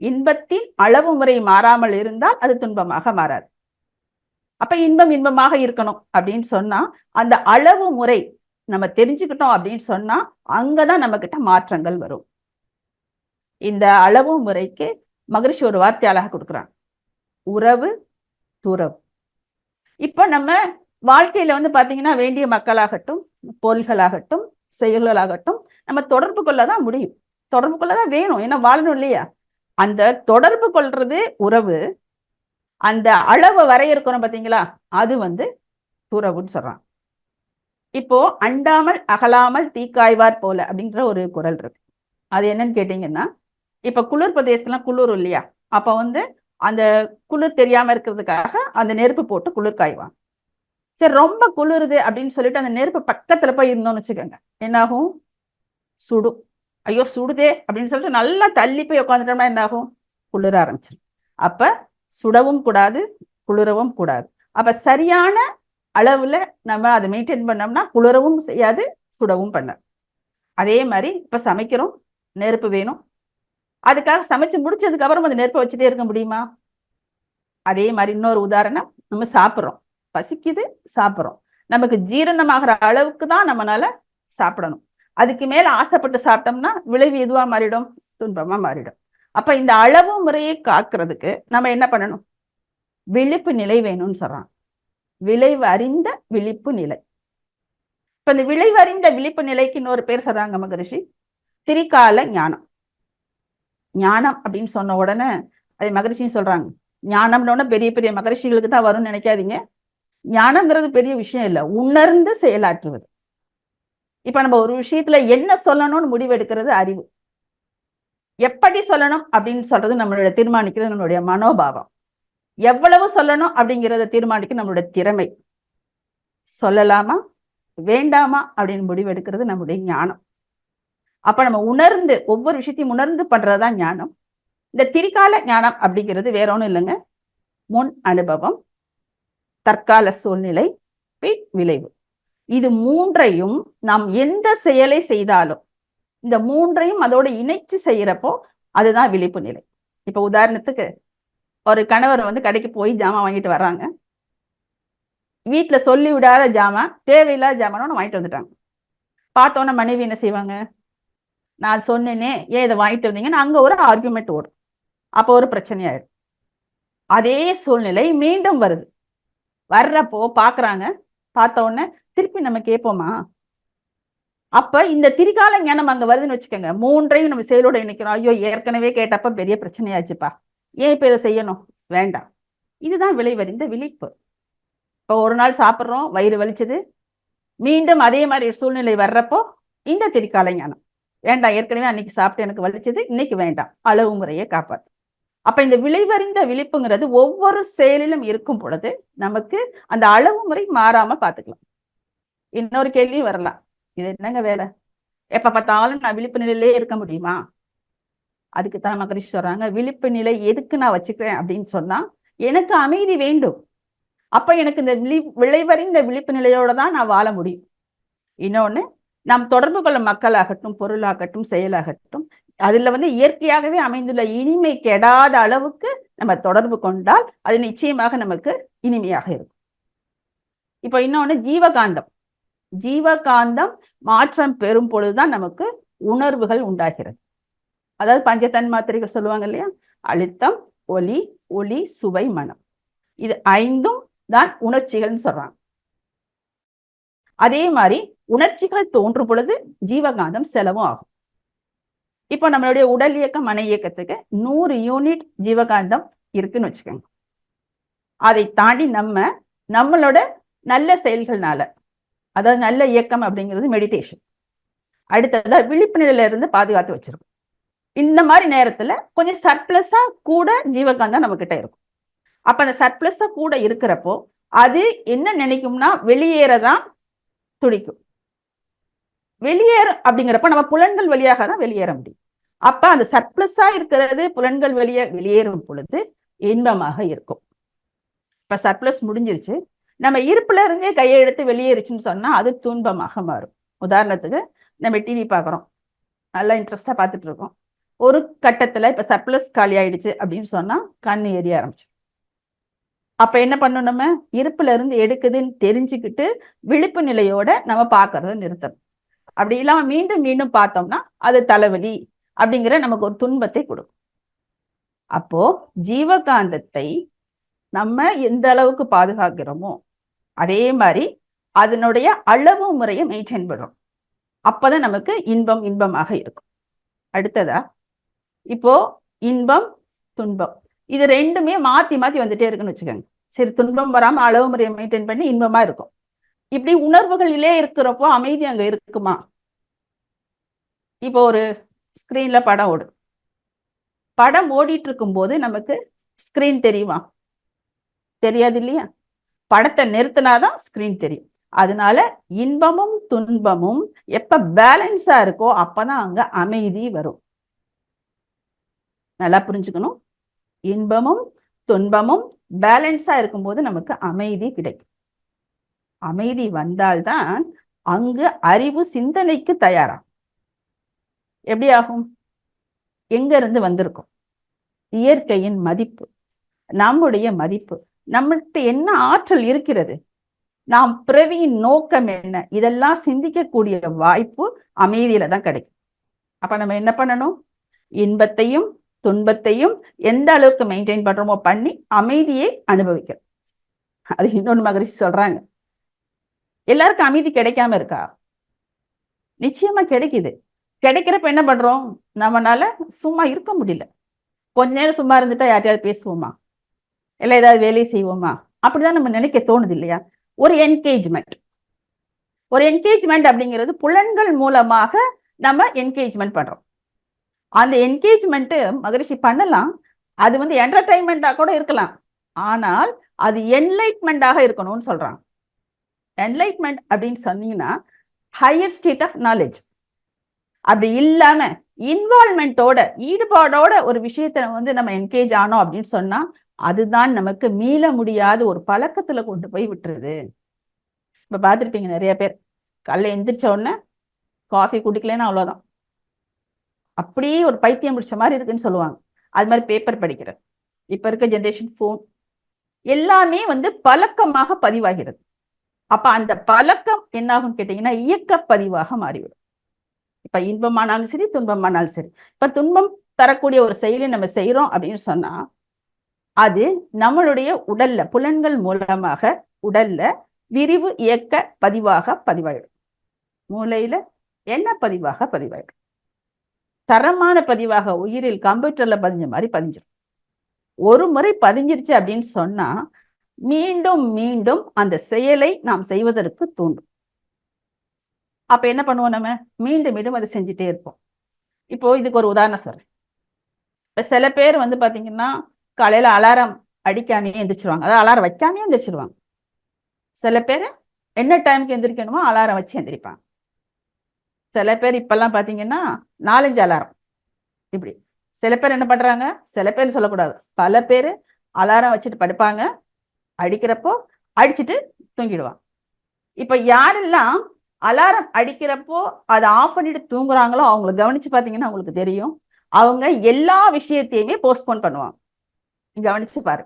இன்பத்தின் அளவு முறை மாறாமல் இருந்தால் அது துன்பமாக மாறாது. அப்ப இன்பம் இன்பமாக இருக்கணும் அப்படின்னு சொன்னா அந்த அளவு முறை நம்ம தெரிஞ்சுக்கிட்டோம் அப்படின்னு சொன்னா அங்கதான் நம்ம கிட்ட மாற்றங்கள் வரும். இந்த அளவு முறைக்கு மகரிஷி ஒரு வார்த்தை அழகா கொடுக்குறாங்க, உறவு துறவு. இப்ப நம்ம வாழ்க்கையில பாத்தீங்கன்னா வேண்டிய மக்களாகட்டும் பொருள்களாகட்டும் செயல்களாகட்டும் நம்ம தொடர்பு கொள்ளதான் முடியும், தொடர்பு கொள்ளதான் வேணும், ஏன்னா வாழணும் இல்லையா? அந்த தொடர்பு கொள்றது உறவு. அந்த அளவை வரையறுக்கணும் பாத்தீங்களா, அது துறவுன்னு சொல்றான். இப்போ அண்டாமல் அகலாமல் தீக்காய்வார் போல அப்படின்ற ஒரு குறள் இருக்கு. அது என்னன்னு கேட்டீங்கன்னா, இப்ப குளிர் பிரதேசத்துலாம் குளிர் இல்லையா, அப்ப அந்த குளிர் தெரியாம இருக்கிறதுக்காக அந்த நெருப்பு போட்டு குளிர் காய்வாங்க. சரி, ரொம்ப குளிருது அப்படின்னு சொல்லிட்டு அந்த நெருப்பு பக்கத்துல போய் இருந்தோம்னு வச்சுக்கோங்க, என்னாகும்? சுடும். ஐயோ சுடுதே அப்படின்னு சொல்லிட்டு நல்லா தள்ளி போய் உட்காந்துட்டோம்னா என்னாகும்? குளிர ஆரம்பிச்சிடும். அப்ப சுடவும் கூடாது, குளிரவும் கூடாது. அப்ப சரியான அளவுல நம்ம அதை மெயின்டைன் பண்ணோம்னா குளிரவும் செய்யாது, சுடவும் பண்ண. அதே மாதிரி இப்ப சமைக்கிறோம், நெருப்பு வேணும். அதுக்காக சமைச்சு முடிச்சதுக்கு அப்புறம் அந்த நெருப்பை வச்சுட்டே இருக்க முடியுமா? அதே மாதிரி இன்னொரு உதாரணம், நம்ம சாப்பிட்றோம், பசிக்குது, சாப்பிட்றோம், நமக்கு ஜீரணமாகிற அளவுக்கு தான் நம்மளால சாப்பிடணும். அதுக்கு மேல ஆசைப்பட்டு சாப்பிட்டோம்னா விளைவு எதுவா மாறிடும்? துன்பமா மாறிடும். அப்ப இந்த அளவு முறையை காக்கிறதுக்கு நம்ம என்ன பண்ணணும்? விழிப்பு நிலை வேணும்னு சொல்றான். விளைவு அறிந்த விழிப்பு நிலை. இப்ப இந்த விளைவு அறிந்த விழிப்பு நிலைக்கு இன்னொரு பேர் சொல்றாங்க மகரிஷி, திரிகால ஞானம். ஞானம் அப்படின்னு சொன்ன உடனே அதை மகரிஷின்னு சொல்றாங்க. ஞானம்னு பெரிய பெரிய மகரிஷிகளுக்கு தான் வரும்னு நினைக்காதீங்க. ஞானம்ங்கிறது பெரிய விஷயம் இல்லை, உணர்ந்து செயலாற்றுவது. இப்ப நம்ம ஒரு விஷயத்துல என்ன சொல்லணும்னு முடிவு எடுக்கிறது அறிவு. எப்படி சொல்லணும் அப்படின்னு சொல்றது நம்மளோட தீர்மானிக்கிறது நம்மளுடைய மனோபாவம். எவ்வளவு சொல்லணும் அப்படிங்கிறத தீர்மானிக்க நம்மளுடைய திறமை. சொல்லலாமா வேண்டாமா அப்படின்னு முடிவு எடுக்கிறது நம்முடைய ஞானம். அப்ப நம்ம உணர்ந்து ஒவ்வொரு விஷயத்தையும் உணர்ந்து பண்றதுதான் ஞானம். இந்த திரிகால ஞானம் அப்படிங்கிறது வேற ஒண்ணும் இல்லைங்க, முன் அனுபவம், தற்கால சூழ்நிலை, பின் விளைவு. இது மூன்றையும் நாம் எந்த செயலை செய்தாலும் இந்த மூன்றையும் அதோட இணைச்சு செய்யறப்போ அதுதான் விழிப்பு நிலை. இப்ப உதாரணத்துக்கு ஒரு கணவர் கடைக்கு போய் ஜாமான் வாங்கிட்டு வர்றாங்க. வீட்டுல சொல்லி விடாத ஜாமான், தேவையில்லாத ஜாமான் வாங்கிட்டு வந்துட்டாங்க. பார்த்தோன்னா மனைவி என்ன செய்வாங்க? நான் சொன்னேனே, ஏன் இதை வாங்கிட்டு வந்தீங்கன்னு அங்க ஒரு ஆர்குமெண்ட் ஓடும். அப்போ ஒரு பிரச்சனை ஆயிடும். அதே சூழ்நிலை மீண்டும் வருது. வர்றப்போ பாக்குறாங்க, பார்த்த உடனே திருப்பி நம்ம கேட்போமா? அப்ப இந்த திரிகால ஞானம் அங்க வருதுன்னு வச்சுக்கோங்க, மூன்றையும் நம்ம செயலோட இணைக்கிறோம். ஐயோ ஏற்கனவே கேட்டப்ப பெரிய பிரச்சனையாச்சுப்பா, ஏன் இப்ப இதை செய்யணும்? வேண்டாம். இதுதான் விளைவறிந்த விழிப்பு. இப்போ ஒரு நாள் சாப்பிட்றோம், வயிறு வலிச்சது, மீண்டும் அதே மாதிரி சூழ்நிலை வர்றப்போ இந்த திரிகால ஞானம், வேண்டாம் ஏற்கனவே அன்னைக்கு சாப்பிட்டு எனக்கு வலிச்சது, இன்னைக்கு வேண்டாம், அளவு முறையை காப்பாத்து. அப்ப இந்த விளைவறிந்த விழிப்புங்கிறது ஒவ்வொரு செயலிலும் இருக்கும் பொழுது நமக்கு அந்த அளவு முறை மாறாம பாத்துக்கலாம். இன்னொரு கேள்வி வரலாம், இது என்னங்க வேலை, எப்ப பார்த்தாலும் நான் விழிப்பு நிலையிலே இருக்க முடியுமா? அதுக்கு தான் மகரிஷி சொல்றாங்க, விழிப்பு நிலை எதுக்கு நான் வச்சுக்கிறேன் அப்படின்னு சொன்னா, எனக்கு அமைதி வேண்டும். அப்ப எனக்கு இந்த விளைவறிந்த விழிப்பு நிலையோட தான் நான் வாழ முடியும். இன்னொன்னு, நாம் தொடர்பு கொள்ளும் மக்களாகட்டும், பொருளாகட்டும், செயலாகட்டும், அதுல இயற்கையாகவே அமைந்துள்ள இனிமை கெடாத அளவுக்கு நம்ம தொடர்பு கொண்டால் அது நிச்சயமாக நமக்கு இனிமையாக இருக்கும். இப்ப இன்னொன்னு, ஜீவகாந்தம். ஜீவகாந்தம் மாற்றம் பெறும் பொழுதுதான் நமக்கு உணர்வுகள் உண்டாகிறது. அதாவது பஞ்சதன் மாத்திரைகள் சொல்லுவாங்க இல்லையா, அழுத்தம், ஒலி, ஒளி, சுவை, மனம், இது 5ம் தான் உணர்ச்சிகள்னு சொல்றாங்க. அதே மாதிரி உணர்ச்சிகள் தோன்றும் பொழுது ஜீவகாந்தம் செலவும் ஆகும். இப்போ நம்மளுடைய உடல் இயக்கம், மன இயக்கத்துக்கு 100 யூனிட் ஜீவகாந்தம் இருக்குன்னு வச்சுக்கோங்க. அதை தாண்டி நம்மளோட நல்ல செயல்கள்னால, அதாவது நல்ல இயக்கம் அப்படிங்கிறது மெடிடேஷன், அடுத்ததா விழிப்பு நிலையில இருந்து பாதுகாத்து வச்சிருக்கும். இந்த மாதிரி நேரத்துல கொஞ்சம் சர்ப்ளஸா கூட ஜீவகாந்தம் நம்ம கிட்ட இருக்கும். அப்ப அந்த சர்ப்ளஸா கூட இருக்கிறப்போ அது என்ன நினைக்கும்னா வெளியேறதான் துடிக்கும். வெளியேறும் அப்படிங்கிறப்ப நம்ம புலன்கள் வழியாக தான் வெளியேற முடியும். அப்ப அந்த சர்ப்ளஸா இருக்கிறது புலன்கள் வெளியேறும் பொழுது இன்பமாக இருக்கும். இப்ப சர்ப்ளஸ் முடிஞ்சிருச்சு, நம்ம இருப்புல இருந்தே கையை எடுத்து வெளியேறுச்சுன்னு சொன்னா அது துன்பமாக மாறும். உதாரணத்துக்கு நம்ம டிவி பார்க்குறோம், நல்லா இன்ட்ரெஸ்டா பார்த்துட்டு இருக்கோம். ஒரு கட்டத்துல இப்ப சர்ப்ளஸ் காலி ஆயிடுச்சு அப்படின்னு சொன்னா கண்ணு எரிய ஆரம்பிச்சு. அப்ப என்ன பண்ணணும், நம்ம இருப்புல இருந்து எடுக்குதுன்னு தெரிஞ்சுக்கிட்டு விழிப்பு நிலையோட நம்ம பார்க்கறத நிறுத்தணும். அப்படி இல்லாம மீண்டும் மீண்டும் பார்த்தோம்னா அது தலைவலி அப்படிங்கிற நமக்கு ஒரு துன்பத்தை கொடுக்கும். அப்போ ஜீவகாந்தத்தை நம்ம எந்த அளவுக்கு பாதுகாக்கிறோமோ அதே மாதிரி அதனுடைய அளவு முறையை மெயின்டைன் பண்ணுறோம். அப்பதான் நமக்கு இன்பமாக இருக்கும். அடுத்ததா, இப்போ இன்பம், துன்பம், இது ரெண்டுமே மாத்தி மாத்தி வந்துட்டே இருக்குன்னு வச்சுக்கோங்க. சரி, துன்பம் வராம அளவு முறையை மெயின்டைன் பண்ணி இன்பமா இருக்கும். இப்படி உணர்வுகளிலே இருக்கிறப்போ அமைதி அங்க இருக்குமா? இப்போ ஒரு ஸ்கிரீன்ல படம் ஓடுது, படம் ஓடிட்டு இருக்கும் போது நமக்கு ஸ்கிரீன் தெரியுமா? தெரியாது இல்லையா? படத்தை நிறுத்தினாதான் ஸ்கிரீன் தெரியும். அதனால இன்பமும் துன்பமும் எப்ப பேலன்ஸா இருக்கோ அப்பதான் அங்க அமைதி வரும். நல்லா புரிஞ்சுக்கணும், இன்பமும் துன்பமும் பேலன்ஸா இருக்கும்போது நமக்கு அமைதி கிடைக்கும். அமைதி வந்தால்தான் அங்கு அறிவு சிந்தனைக்கு தயாராகும். எப்படி ஆகும்? எங்க இருந்து வந்திருக்கும்? இயற்கையின் மதிப்பு, நம்முடைய மதிப்பு, நம்மள்கிட்ட என்ன ஆற்றல் இருக்கிறது, நாம் பிறவியின் நோக்கம் என்ன, இதெல்லாம் சிந்திக்கக்கூடிய வாய்ப்பு அமைதியில தான் கிடைக்கும். அப்ப நம்ம என்ன பண்ணணும்? இன்பத்தையும் துன்பத்தையும் எந்த அளவுக்கு மெயின்டைன் பண்றோமோ பண்ணி அமைதியை அனுபவிக்கணும். அது இன்னொன்று மகரிஷி சொல்றாங்க, எல்லாருக்கும் அமைதி கிடைக்காம இருக்கா? நிச்சயமா கிடைக்குது. கிடைக்கிறப்ப என்ன பண்றோம்? நம்மளால சும்மா இருக்க முடியல. கொஞ்ச நேரம் சும்மா இருந்துட்டா யார்ட்டையாவது பேசுவோமா, இல்லை ஏதாவது வேலையை செய்வோமா? அப்படிதான் நம்ம நினைக்க தோணுது இல்லையா? ஒரு என்கேஜ்மெண்ட் அப்படிங்கிறது புலன்கள் மூலமாக நம்ம என்கேஜ்மெண்ட் பண்றோம். அந்த என்கேஜ்மெண்ட் மகரிஷி பண்ணலாம், அது என்டர்டைன்மெண்டா கூட இருக்கலாம், ஆனால் அது என்லைட்மெண்டாக இருக்கணும்னு சொல்றாங்க. என்லைட்மெண்ட் அப்படின்னு சொன்னீங்கன்னா ஹையர் ஸ்டேட் ஆஃப் நாலேஜ். அப்படி இல்லாம இன்வால்மெண்டோட, ஈடுபாடோட ஒரு விஷயத்த நம்ம என்கேஜ் ஆனோம் அப்படின்னு சொன்னா அதுதான் நமக்கு மீள முடியாத ஒரு பழக்கத்துல கொண்டு போய் விட்டுருது. இப்ப பார்த்துருப்பீங்க, நிறைய பேர் காலைல எந்திரிச்ச உடனே காஃபி குடிக்கலன்னா அவ்வளவுதான், அப்படியே ஒரு பைத்தியம் பிடிச்ச மாதிரி இருக்குன்னு சொல்லுவாங்க. அது மாதிரி பேப்பர் படிக்கிறது, இப்ப இருக்க ஜென்ரேஷன் போன், எல்லாமே பழக்கமாக பதிவாகிறது. அப்ப அந்த பழக்கம் என்னாகும் கேட்டீங்கன்னா இயக்க பதிவாக மாறிவிடும். இப்ப இன்பமானாலும் சரி, துன்பமானாலும் சரி. இப்ப துன்பம் தரக்கூடிய ஒரு செயலை நம்ம செய்யறோம் அப்படின்னு சொன்னா அது நம்மளுடைய உடல்ல, புலன்கள் மூலமாக உடல்ல விரிவு இயக்க பதிவாக பதிவாயிடும். மூளையில என்ன பதிவாக பதிவாயிடும், தரமான பதிவாக உயிரில் கம்ப்யூட்டர்ல பதிஞ்ச மாதிரி பதிஞ்சிடும். ஒரு முறை பதிஞ்சிருச்சு அப்படின்னு சொன்னா மீண்டும் மீண்டும் அந்த செயலை நாம் செய்வதற்கு தூண்டும். அப்ப என்ன பண்ணுவோம், நம்ம மீண்டும் மீண்டும் அதை செஞ்சுட்டே இருப்போம். இப்போ இதுக்கு ஒரு உதாரணம் சொல்றேன். இப்ப சில பேர் பாத்தீங்கன்னா காலையில அலாரம் அடிக்காமே எந்திரிச்சிருவாங்க, அதாவது அலாரம் வைக்காமே எந்திரிச்சிருவாங்க. சில பேர் என்ன டைமுக்கு எந்திரிக்கணுமோ அலாரம் வச்சு எந்திரிப்பாங்க. சில பேர் இப்பெல்லாம் பாத்தீங்கன்னா 4-5 அலாரம் இப்படி. சில பேர் என்ன பண்றாங்க, சில பேர் சொல்லக்கூடாது, பல பேர் அலாரம் வச்சுட்டு படுப்பாங்க, அடிக்கிறப்போ அடிச்சுட்டு தூங்கிடுவாங்க. இப்ப யாரெல்லாம் அலாரம் அடிக்கிறப்போ அதை ஆஃப் பண்ணிட்டு தூங்குறாங்களோ அவங்களை கவனிச்சு பாத்தீங்கன்னா உங்களுக்கு தெரியும், அவங்க எல்லா விஷயத்தையுமே போஸ்ட்போன் பண்ணுவாங்க. கவனிச்சு பாரு.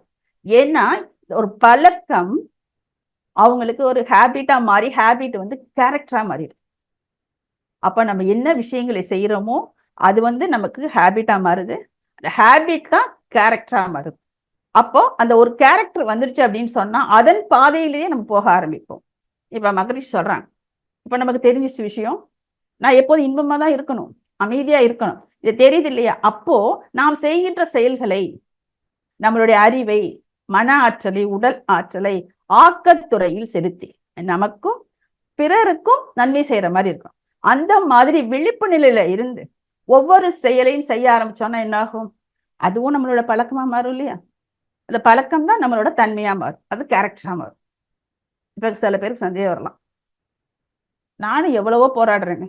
ஏன்னா ஒரு பழக்கம் அவங்களுக்கு ஒரு ஹேபிட்டா மாறி, ஹேபிட் வந்து கேரக்டரா மாறிடும். அப்ப நம்ம என்ன விஷயங்களை செய்யறோமோ அது வந்து நமக்கு ஹேபிட்டா மாறுது, அந்த ஹேபிட் தான் கேரக்டரா மாறுது. அப்போ அந்த ஒரு கேரக்டர் வந்துருச்சு அப்படின்னு சொன்னா அதன் பாதையிலேயே நம்ம போக ஆரம்பிப்போம். இப்ப மகரிஷி சொல்றாங்க, இப்ப நமக்கு தெரிஞ்ச விஷயம், நான் எப்போதும் இன்பமா தான் இருக்கணும், அமைதியா இருக்கணும், இது தெரியுது இல்லையா? அப்போ நாம் செய்கின்ற செயல்களை, நம்மளுடைய அறிவை, மன ஆற்றலை, உடல் ஆற்றலை ஆக்கத்துறையில் செலுத்தி நமக்கும் பிறருக்கும் நன்மை செய்யற மாதிரி இருக்கும். அந்த மாதிரி விழிப்பு நிலையில இருந்து ஒவ்வொரு செயலையும் செய்ய ஆரம்பிச்சோம்னா என்ன ஆகும்? அதுவும் நம்மளோட பழக்கமா மாறும் இல்லையா? அந்த பழக்கம் தான் நம்மளோட தன்மையா மாறும், அது கேரக்டரா மாறும். இப்ப சில பேருக்கு சந்தேகம் வரலாம், நானும் எவ்வளவோ போராடுறேங்க,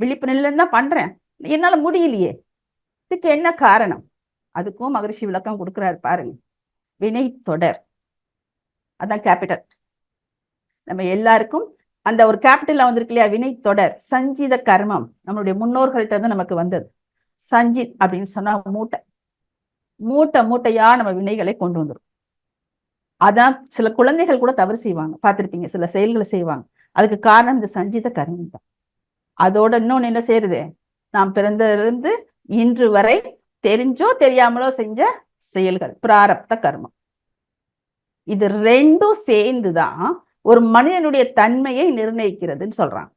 விழிப்பு நிலையில தான் பண்றேன், என்னால முடியலையே, இதுக்கு என்ன காரணம்? அதுக்கும் மகரிஷி விளக்கம் கொடுக்கிறாரு பாருங்க. வினை தொடர், அதான் கேபிட்டல். நம்ம எல்லாருக்கும் அந்த ஒரு கேபிட்டல்ல வந்திருக்கு இல்லையா, வினை தொடர். சஞ்சித கர்மம் நம்மளுடைய முன்னோர்கள்ட்ட இருந்து நமக்கு வந்தது. சஞ்சித் அப்படின்னு சொன்னா மூட்டை, மூட்டை மூட்டையா நம்ம வினைகளை கொண்டு வந்துடும். அதான் சில குழந்தைகள் கூட தவறு செய்வாங்க, பார்த்திருப்பீங்க, சில செயல்களை செய்வாங்க. அதுக்கு காரணம் இந்த சஞ்சித கர்மம் தான். அதோட இன்னொன்னு என்ன செய்யறது, நாம் பிறந்திலிருந்து இன்று வரை தெரிஞ்சோ தெரியாமலோ செஞ்ச செயல்கள், பிராரப்த கர்மம். இது ரெண்டும் சேர்ந்துதான் ஒரு மனிதனுடைய தன்மையை நிர்ணயிக்கிறதுன்னு சொல்றாங்க.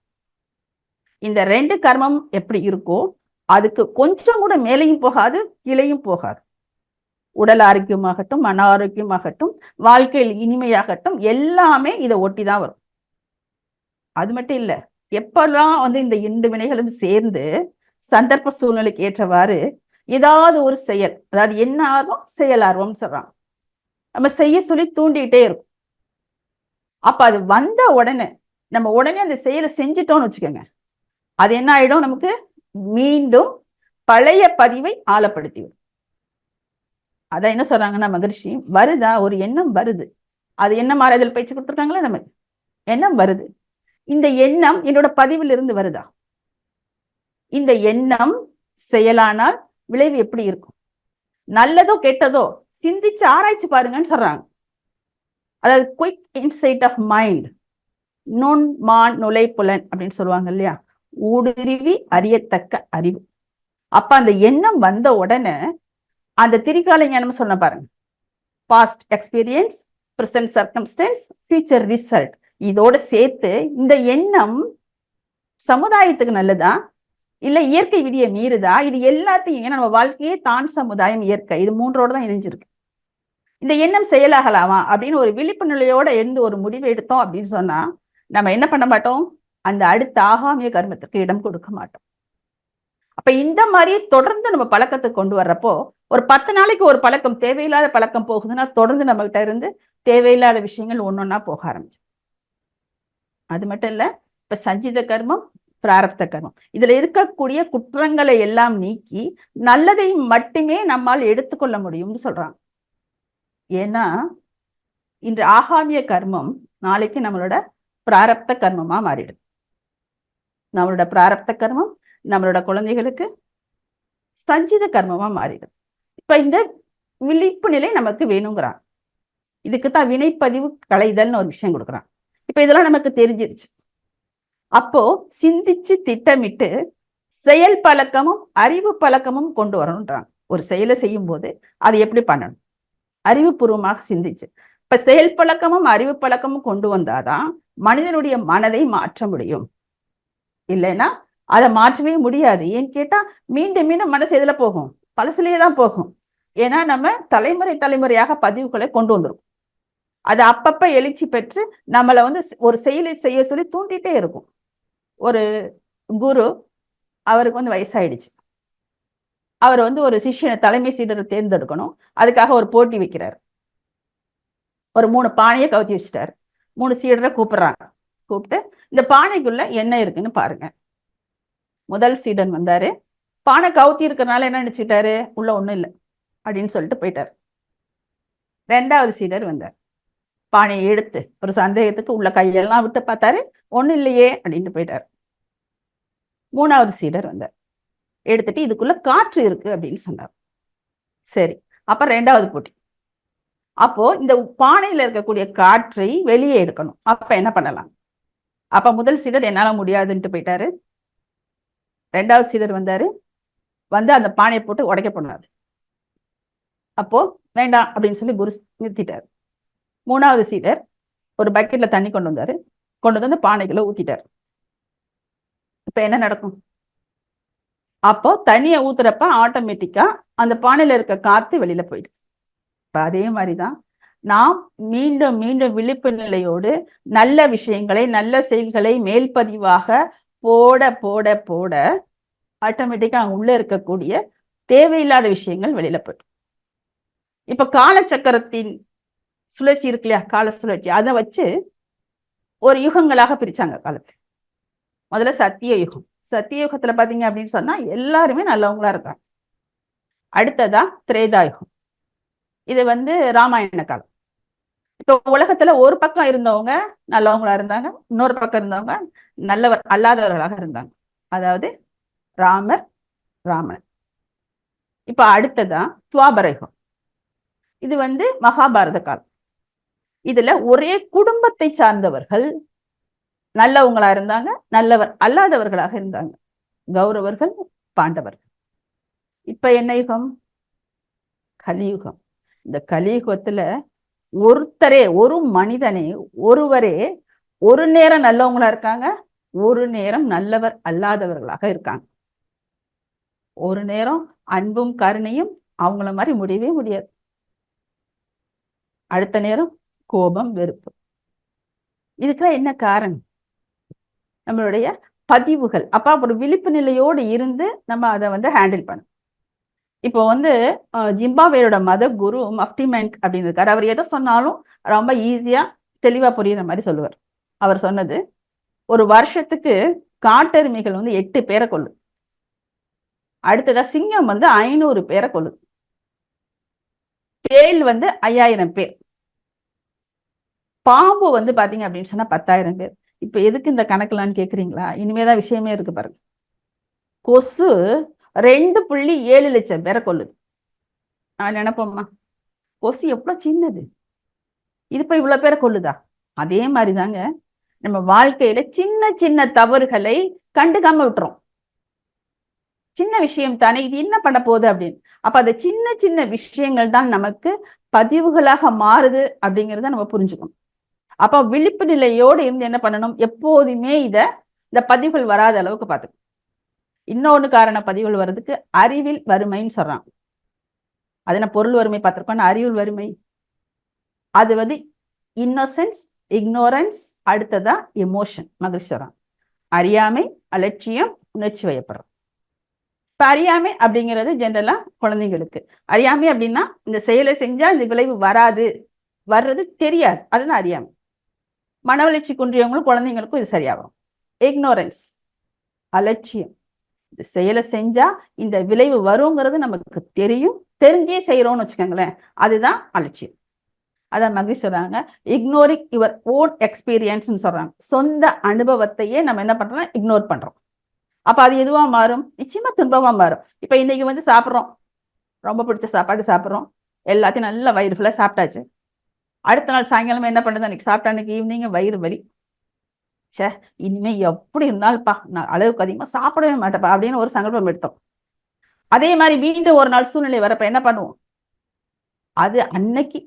இந்த ரெண்டு கர்மம் எப்படி இருக்கோ அதுக்கு கொஞ்சம் கூட மேலையும் போகாது, கீழையும் போகாது. உடல் ஆரோக்கியமாகட்டும், மன ஆரோக்கியமாகட்டும், வாழ்க்கையில் இனிமையாகட்டும், எல்லாமே இதை ஒட்டி தான் வரும். அது மட்டும் இல்ல, எப்பெல்லாம் வந்து இந்த இரண்டு வினைகளும் சேர்ந்து சந்தர்ப்ப சூழ்நிலைக்கு ஏற்றவாறு ஏதாவது ஒரு செயல், அதாவது என்ன ஆர்வம், செயல் ஆர்வம்னு சொல்றாங்க, நம்ம செய்ய சொல்லி தூண்டிகிட்டே இருக்கும். அப்ப அது வந்த உடனே நம்ம உடனே அந்த செயலை செஞ்சிட்டோம்னு வச்சுக்கோங்க, அது என்ன ஆயிடும், நமக்கு மீண்டும் பழைய பதிவை ஆழப்படுத்தி விடும். அதான் என்ன சொல்றாங்கன்னா மகரிஷி, வருதா ஒரு எண்ணம் வருது, அது என்ன மாறுதல் பயிற்சி கொடுத்துருக்காங்களா, நமக்கு எண்ணம் வருது, இந்த எண்ணம் என்னோட பதிவில் இருந்து வருதா, இந்த எண்ணம் செயலானால் விளைவு எப்படி இருக்கும், நல்லதோ கெட்டதோ சிந்திச்சு ஆராய்ச்சி பாருங்கன்னு சொல்றாங்க. அதாவது குயிக் இன்சைட் ஆஃப் மைண்ட், நுண் மான் நுழை புலன் அப்படின்னு சொல்லுவாங்க இல்லையா, ஊடுருவி அறியத்தக்க அறிவு. அப்ப அந்த எண்ணம் வந்த உடனே அந்த திரிகால ஞானம் சொன்ன பாருங்க, past experience, present circumstance, future result, இதோட சேர்த்து இந்த எண்ணம் சமுதாயத்துக்கு நல்லதா இல்ல இயற்கை விதியை மீறுதா, இது எல்லாத்தையும், ஏன்னா நம்ம வாழ்க்கையே தான் சமுதாயம் இயற்கை, இது மூன்றோட தான் இணைஞ்சிருக்கு. இந்த எண்ணம் செயலாகலாமா அப்படின்னு ஒரு விழிப்பு நிலையோட இருந்து ஒரு முடிவு எடுத்தோம் அப்படின்னு சொன்னா நம்ம என்ன பண்ண மாட்டோம், அந்த அடுத்த ஆகாமிய கர்மத்துக்கு இடம் கொடுக்க மாட்டோம். அப்ப இந்த மாதிரி தொடர்ந்து நம்ம பழக்கத்தை கொண்டு வர்றப்போ ஒரு 10 நாளைக்கு ஒரு பழக்கம், தேவையில்லாத பழக்கம் போகுதுன்னா தொடர்ந்து நம்ம கிட்ட இருந்து தேவையில்லாத விஷயங்கள் ஒன்னொன்னா போக ஆரம்பிச்சு. அது மட்டும் இல்ல, இப்ப சஞ்சித கர்மம், பிராரப்த கர்மம், இதுல இருக்கக்கூடிய குற்றங்களை எல்லாம் நீக்கி நல்லதை மட்டுமே நம்மால் எடுத்துக்கொள்ள முடியும்னு சொல்றாங்க. ஏன்னா இன்று ஆகாமிய கர்மம் நாளைக்கு நம்மளோட பிராரப்த கர்மமா மாறிடுது. நம்மளோட பிராரப்த கர்மம் நம்மளோட குழந்தைகளுக்கு சஞ்சித கர்மமா மாறிடுது. இப்ப இந்த விழிப்பு நிலை நமக்கு வேணுங்கிறான். இதுக்குத்தான் வினைப்பதிவு களைதல்னு ஒரு விஷயம் கொடுக்குறான். இப்ப இதெல்லாம் நமக்கு தெரிஞ்சிருச்சு. அப்போ சிந்திச்சு திட்டமிட்டு செயல் பழக்கமும் அறிவு பழக்கமும் கொண்டு வரணும்ன்றாங்க. ஒரு செயலை செய்யும் போது அதை எப்படி பண்ணணும், அறிவுபூர்வமாக சிந்திச்சு. இப்ப செயல் பழக்கமும் அறிவு பழக்கமும் கொண்டு வந்தாதான் மனிதனுடைய மனதை மாற்ற முடியும். இல்லைன்னா அதை மாற்றவே முடியாது. ஏன்னு கேட்டா மீண்டும் மீண்டும் மனசு எதுல போகும், பழசுலயே தான் போகும். ஏன்னா நம்ம தலைமுறை தலைமுறையாக பதிவுகளை கொண்டு வந்துரும். அது அப்பப்ப எழுச்சி பெற்று நம்மளை வந்து ஒரு செயலை செய்ய சொல்லி தூண்டிட்டே இருக்கும். ஒரு குரு, அவருக்கு வந்து வயசாயிடுச்சு, அவர் வந்து ஒரு சிஷ்யனை, தலைமை சீடரை தேர்ந்தெடுக்கணும், அதுக்காக ஒரு போட்டி வைக்கிறார். ஒரு 3 பானையை கவுத்தி வச்சுட்டாரு. 3 சீடரை கூப்பிடுறாங்க. கூப்பிட்டு இந்த பானைக்குள்ள என்ன இருக்குன்னு பாருங்க. முதல் சீடன் வந்தாரு, பானை கவுத்தி இருக்கிறனால என்ன நினைச்சுட்டாரு, உள்ள ஒண்ணும் இல்லை அப்படின்னு சொல்லிட்டு போயிட்டார். 2வது சீடர் வந்தார். பானையை எடுத்து ஒரு சந்தேகத்துக்கு உள்ள கையெல்லாம் விட்டு பார்த்தாரு, ஒண்ணும் இல்லையே அப்படின்ட்டு போயிட்டார். 3வது சீடர் வந்தார். எடுத்துட்டு இதுக்குள்ள காற்று இருக்கு அப்படின்னு சொன்னார். சரி, அப்ப 2வது போட்டி. அப்போ இந்த பானையில இருக்கக்கூடிய காற்றை வெளியே எடுக்கணும். அப்ப என்ன பண்ணலாம்? அப்ப முதல் சீடர் என்னால முடியாதுன்ட்டு போயிட்டாரு. 2வது சீடர் வந்தாரு. வந்து அந்த பானையை போட்டு உடைக்க போனாரு. அப்போ வேண்டாம் அப்படின்னு சொல்லி குரு நிறுத்திட்டார். 3வது சீடர் ஒரு பக்கெட்ல தண்ணி கொண்டு வந்தாரு. கொண்டு வந்து பானைகளை ஊத்திட்டார். இப்ப என்ன நடக்கும்? அப்போ தண்ணியை ஊத்துறப்ப ஆட்டோமேட்டிக்கா அந்த பானையில இருக்க காத்து வெளியில போயிடுது. இப்ப அதே மாதிரிதான் நாம் மீண்டும் மீண்டும் விழிப்பு நிலையோடு நல்ல விஷயங்களை, நல்ல செயல்களை மேல்பதிவாக போட போட போட ஆட்டோமேட்டிக்கா உள்ள இருக்கக்கூடிய தேவையில்லாத விஷயங்கள் வெளியில போயிடும். இப்ப காலச்சக்கரத்தின் சுழற்சி இருக்கு இல்லையா, கால சுழற்சி, அதை வச்சு ஒரு யுகங்களாக பிரிச்சாங்க காலத்தை. முதல்ல சத்திய யுகம். சத்திய யுகத்துல பாத்தீங்க அப்படின்னு சொன்னா எல்லாருமே நல்லவங்களா இருந்தாங்க. அடுத்ததா திரேதா யுகம். இது ராமாயண காலம். இப்போ உலகத்துல ஒரு பக்கம் இருந்தவங்க நல்லவங்களா இருந்தாங்க, இன்னொரு பக்கம் இருந்தவங்க நல்லவர் அல்லாதவர்களாக இருந்தாங்க. அதாவது ராமர், ராமன். இப்ப அடுத்ததா துவாபர யுகம். இது மகாபாரத காலம். இதுல ஒரே குடும்பத்தை சார்ந்தவர்கள் நல்லவங்களா இருந்தாங்க, நல்லவர் அல்லாதவர்களாக இருந்தாங்க. கௌரவர்கள், பாண்டவர்கள். இப்ப என்ன யுகம்? கலியுகம். இந்த கலியுகத்துல ஒருத்தரே, ஒரு மனிதனே, ஒருவரே ஒரு நேரம் நல்லவங்களா இருக்காங்க, ஒரு நேரம் நல்லவர் அல்லாதவர்களாக இருக்காங்க. ஒரு நேரம் அன்பும் கருணையும் அவங்கள மாதிரி முடியவே முடியாது. அடுத்த நேரம் கோபம், வெறுப்பு. இதுக்கெல்லாம் என்ன காரணம்? நம்மளுடைய பதிவுகள். அப்ப ஒரு விழிப்பு நிலையோடு இருந்து நம்ம அதை ஹேண்டில் பண்ணணும். இப்போ ஜிம்பாப்வேயோட மத குரு மஃப்டி மென்க் அப்படின்னு இருக்காரு. அவர் எதை சொன்னாலும் ரொம்ப ஈஸியா தெளிவா புரியுற மாதிரி சொல்லுவார். அவர் சொன்னது, ஒரு வருஷத்துக்கு காட்டெருமைகள் 8 பேரை கொள்ளுது. அடுத்ததா சிங்கம் 500 பேரை கொள்ளுது. தேல் 5000 பேர். பாம்பு பாத்தீங்க அப்படின்னு சொன்னா 10,000 பேர். இப்ப எதுக்கு இந்த கணக்கெல்லாம்னு கேக்குறீங்களா? இனிமேதான் விஷயமே இருக்கு பாருங்க. கொசு 2.7 லட்சம் பேரை கொள்ளுது. நான் நினைப்போம்மா, கொசு எவ்வளவு சின்னது, இது இப்ப இவ்வளவு பேரை கொள்ளுதா? அதே மாதிரிதாங்க நம்ம வாழ்க்கையில சின்ன சின்ன தவறுகளை கண்டுக்காம விட்டுறோம். சின்ன விஷயம் தானே, இது என்ன பண்ண போகுது அப்படின்னு. அப்ப அந்த சின்ன சின்ன விஷயங்கள் தான் நமக்கு பதிவுகளாக மாறுது அப்படிங்கிறத நம்ம புரிஞ்சுக்கணும். அப்ப விழிப்பு நிலையோடு இருந்து என்ன பண்ணணும்? எப்போதுமே இந்த பதிவுகள் வராத அளவுக்கு பார்த்துக்கணும். இன்னொன்னு காரணம் பதிவுகள் வர்றதுக்கு அறிவில் வறுமைன்னு சொல்றாங்க. அது என்ன பொருள் வறுமை பார்த்திருக்கோம், அறிவில் வறுமை. அது இன்னோசன்ஸ், இக்னோரன்ஸ், அடுத்ததா எமோஷன். மகிழ்ச்சி சொல்றாங்க. அறியாமை, அலட்சியம், உணர்ச்சி வயப்படுறோம். இப்ப அறியாமை அப்படிங்கிறது ஜென்ரலா குழந்தைங்களுக்கு. அறியாமை அப்படின்னா இந்த செயலை செஞ்சா இந்த விளைவு வராது, வர்றது தெரியாது, அதுதான் அறியாமை. மன வளர்ச்சி குன்றியவங்களும் குழந்தைங்களுக்கும் இது சரியாகும். இக்னோரன்ஸ், அலட்சியம். இந்த செயலை செஞ்சா இந்த விளைவு வருங்கிறது நமக்கு தெரியும், தெரிஞ்சே செய்யறோம்னு வச்சுக்கோங்களேன், அதுதான் அலட்சியம். அதான் மகிழ்ச்சி சொல்றாங்க, இக்னோரிங் யுவர் ஓன் எக்ஸ்பீரியன்ஸ்னு சொல்றாங்க. சொந்த அனுபவத்தையே நம்ம என்ன பண்றோம்? இக்னோர் பண்றோம். அப்ப அது எதுவா மாறும்? நிச்சயமா துன்பமா மாறும். இப்ப இன்னைக்கு சாப்பிட்றோம், ரொம்ப பிடிச்ச சாப்பாடு சாப்பிட்றோம், எல்லாத்தையும் நல்லா வயிறு ஃபுல்லா சாப்பிட்டாச்சு. அடுத்த நாள் சாயங்காலம் என்ன பண்ணுறது? அன்னைக்கு சாப்பிட்டா அன்னைக்கு ஈவினிங் வயிறு வலி. சே, இனிமே எப்படி இருந்தாலும்ப்பா நான் அளவுக்கு அதிகமா சாப்பிடவே மாட்டேப்பா அப்படின்னு ஒரு சங்கல்பம் எடுத்தோம். அதே மாதிரி மீண்டும் ஒரு நாள் சூழ்நிலை வரப்ப என்ன பண்ணுவோம்? அது அன்னைக்கு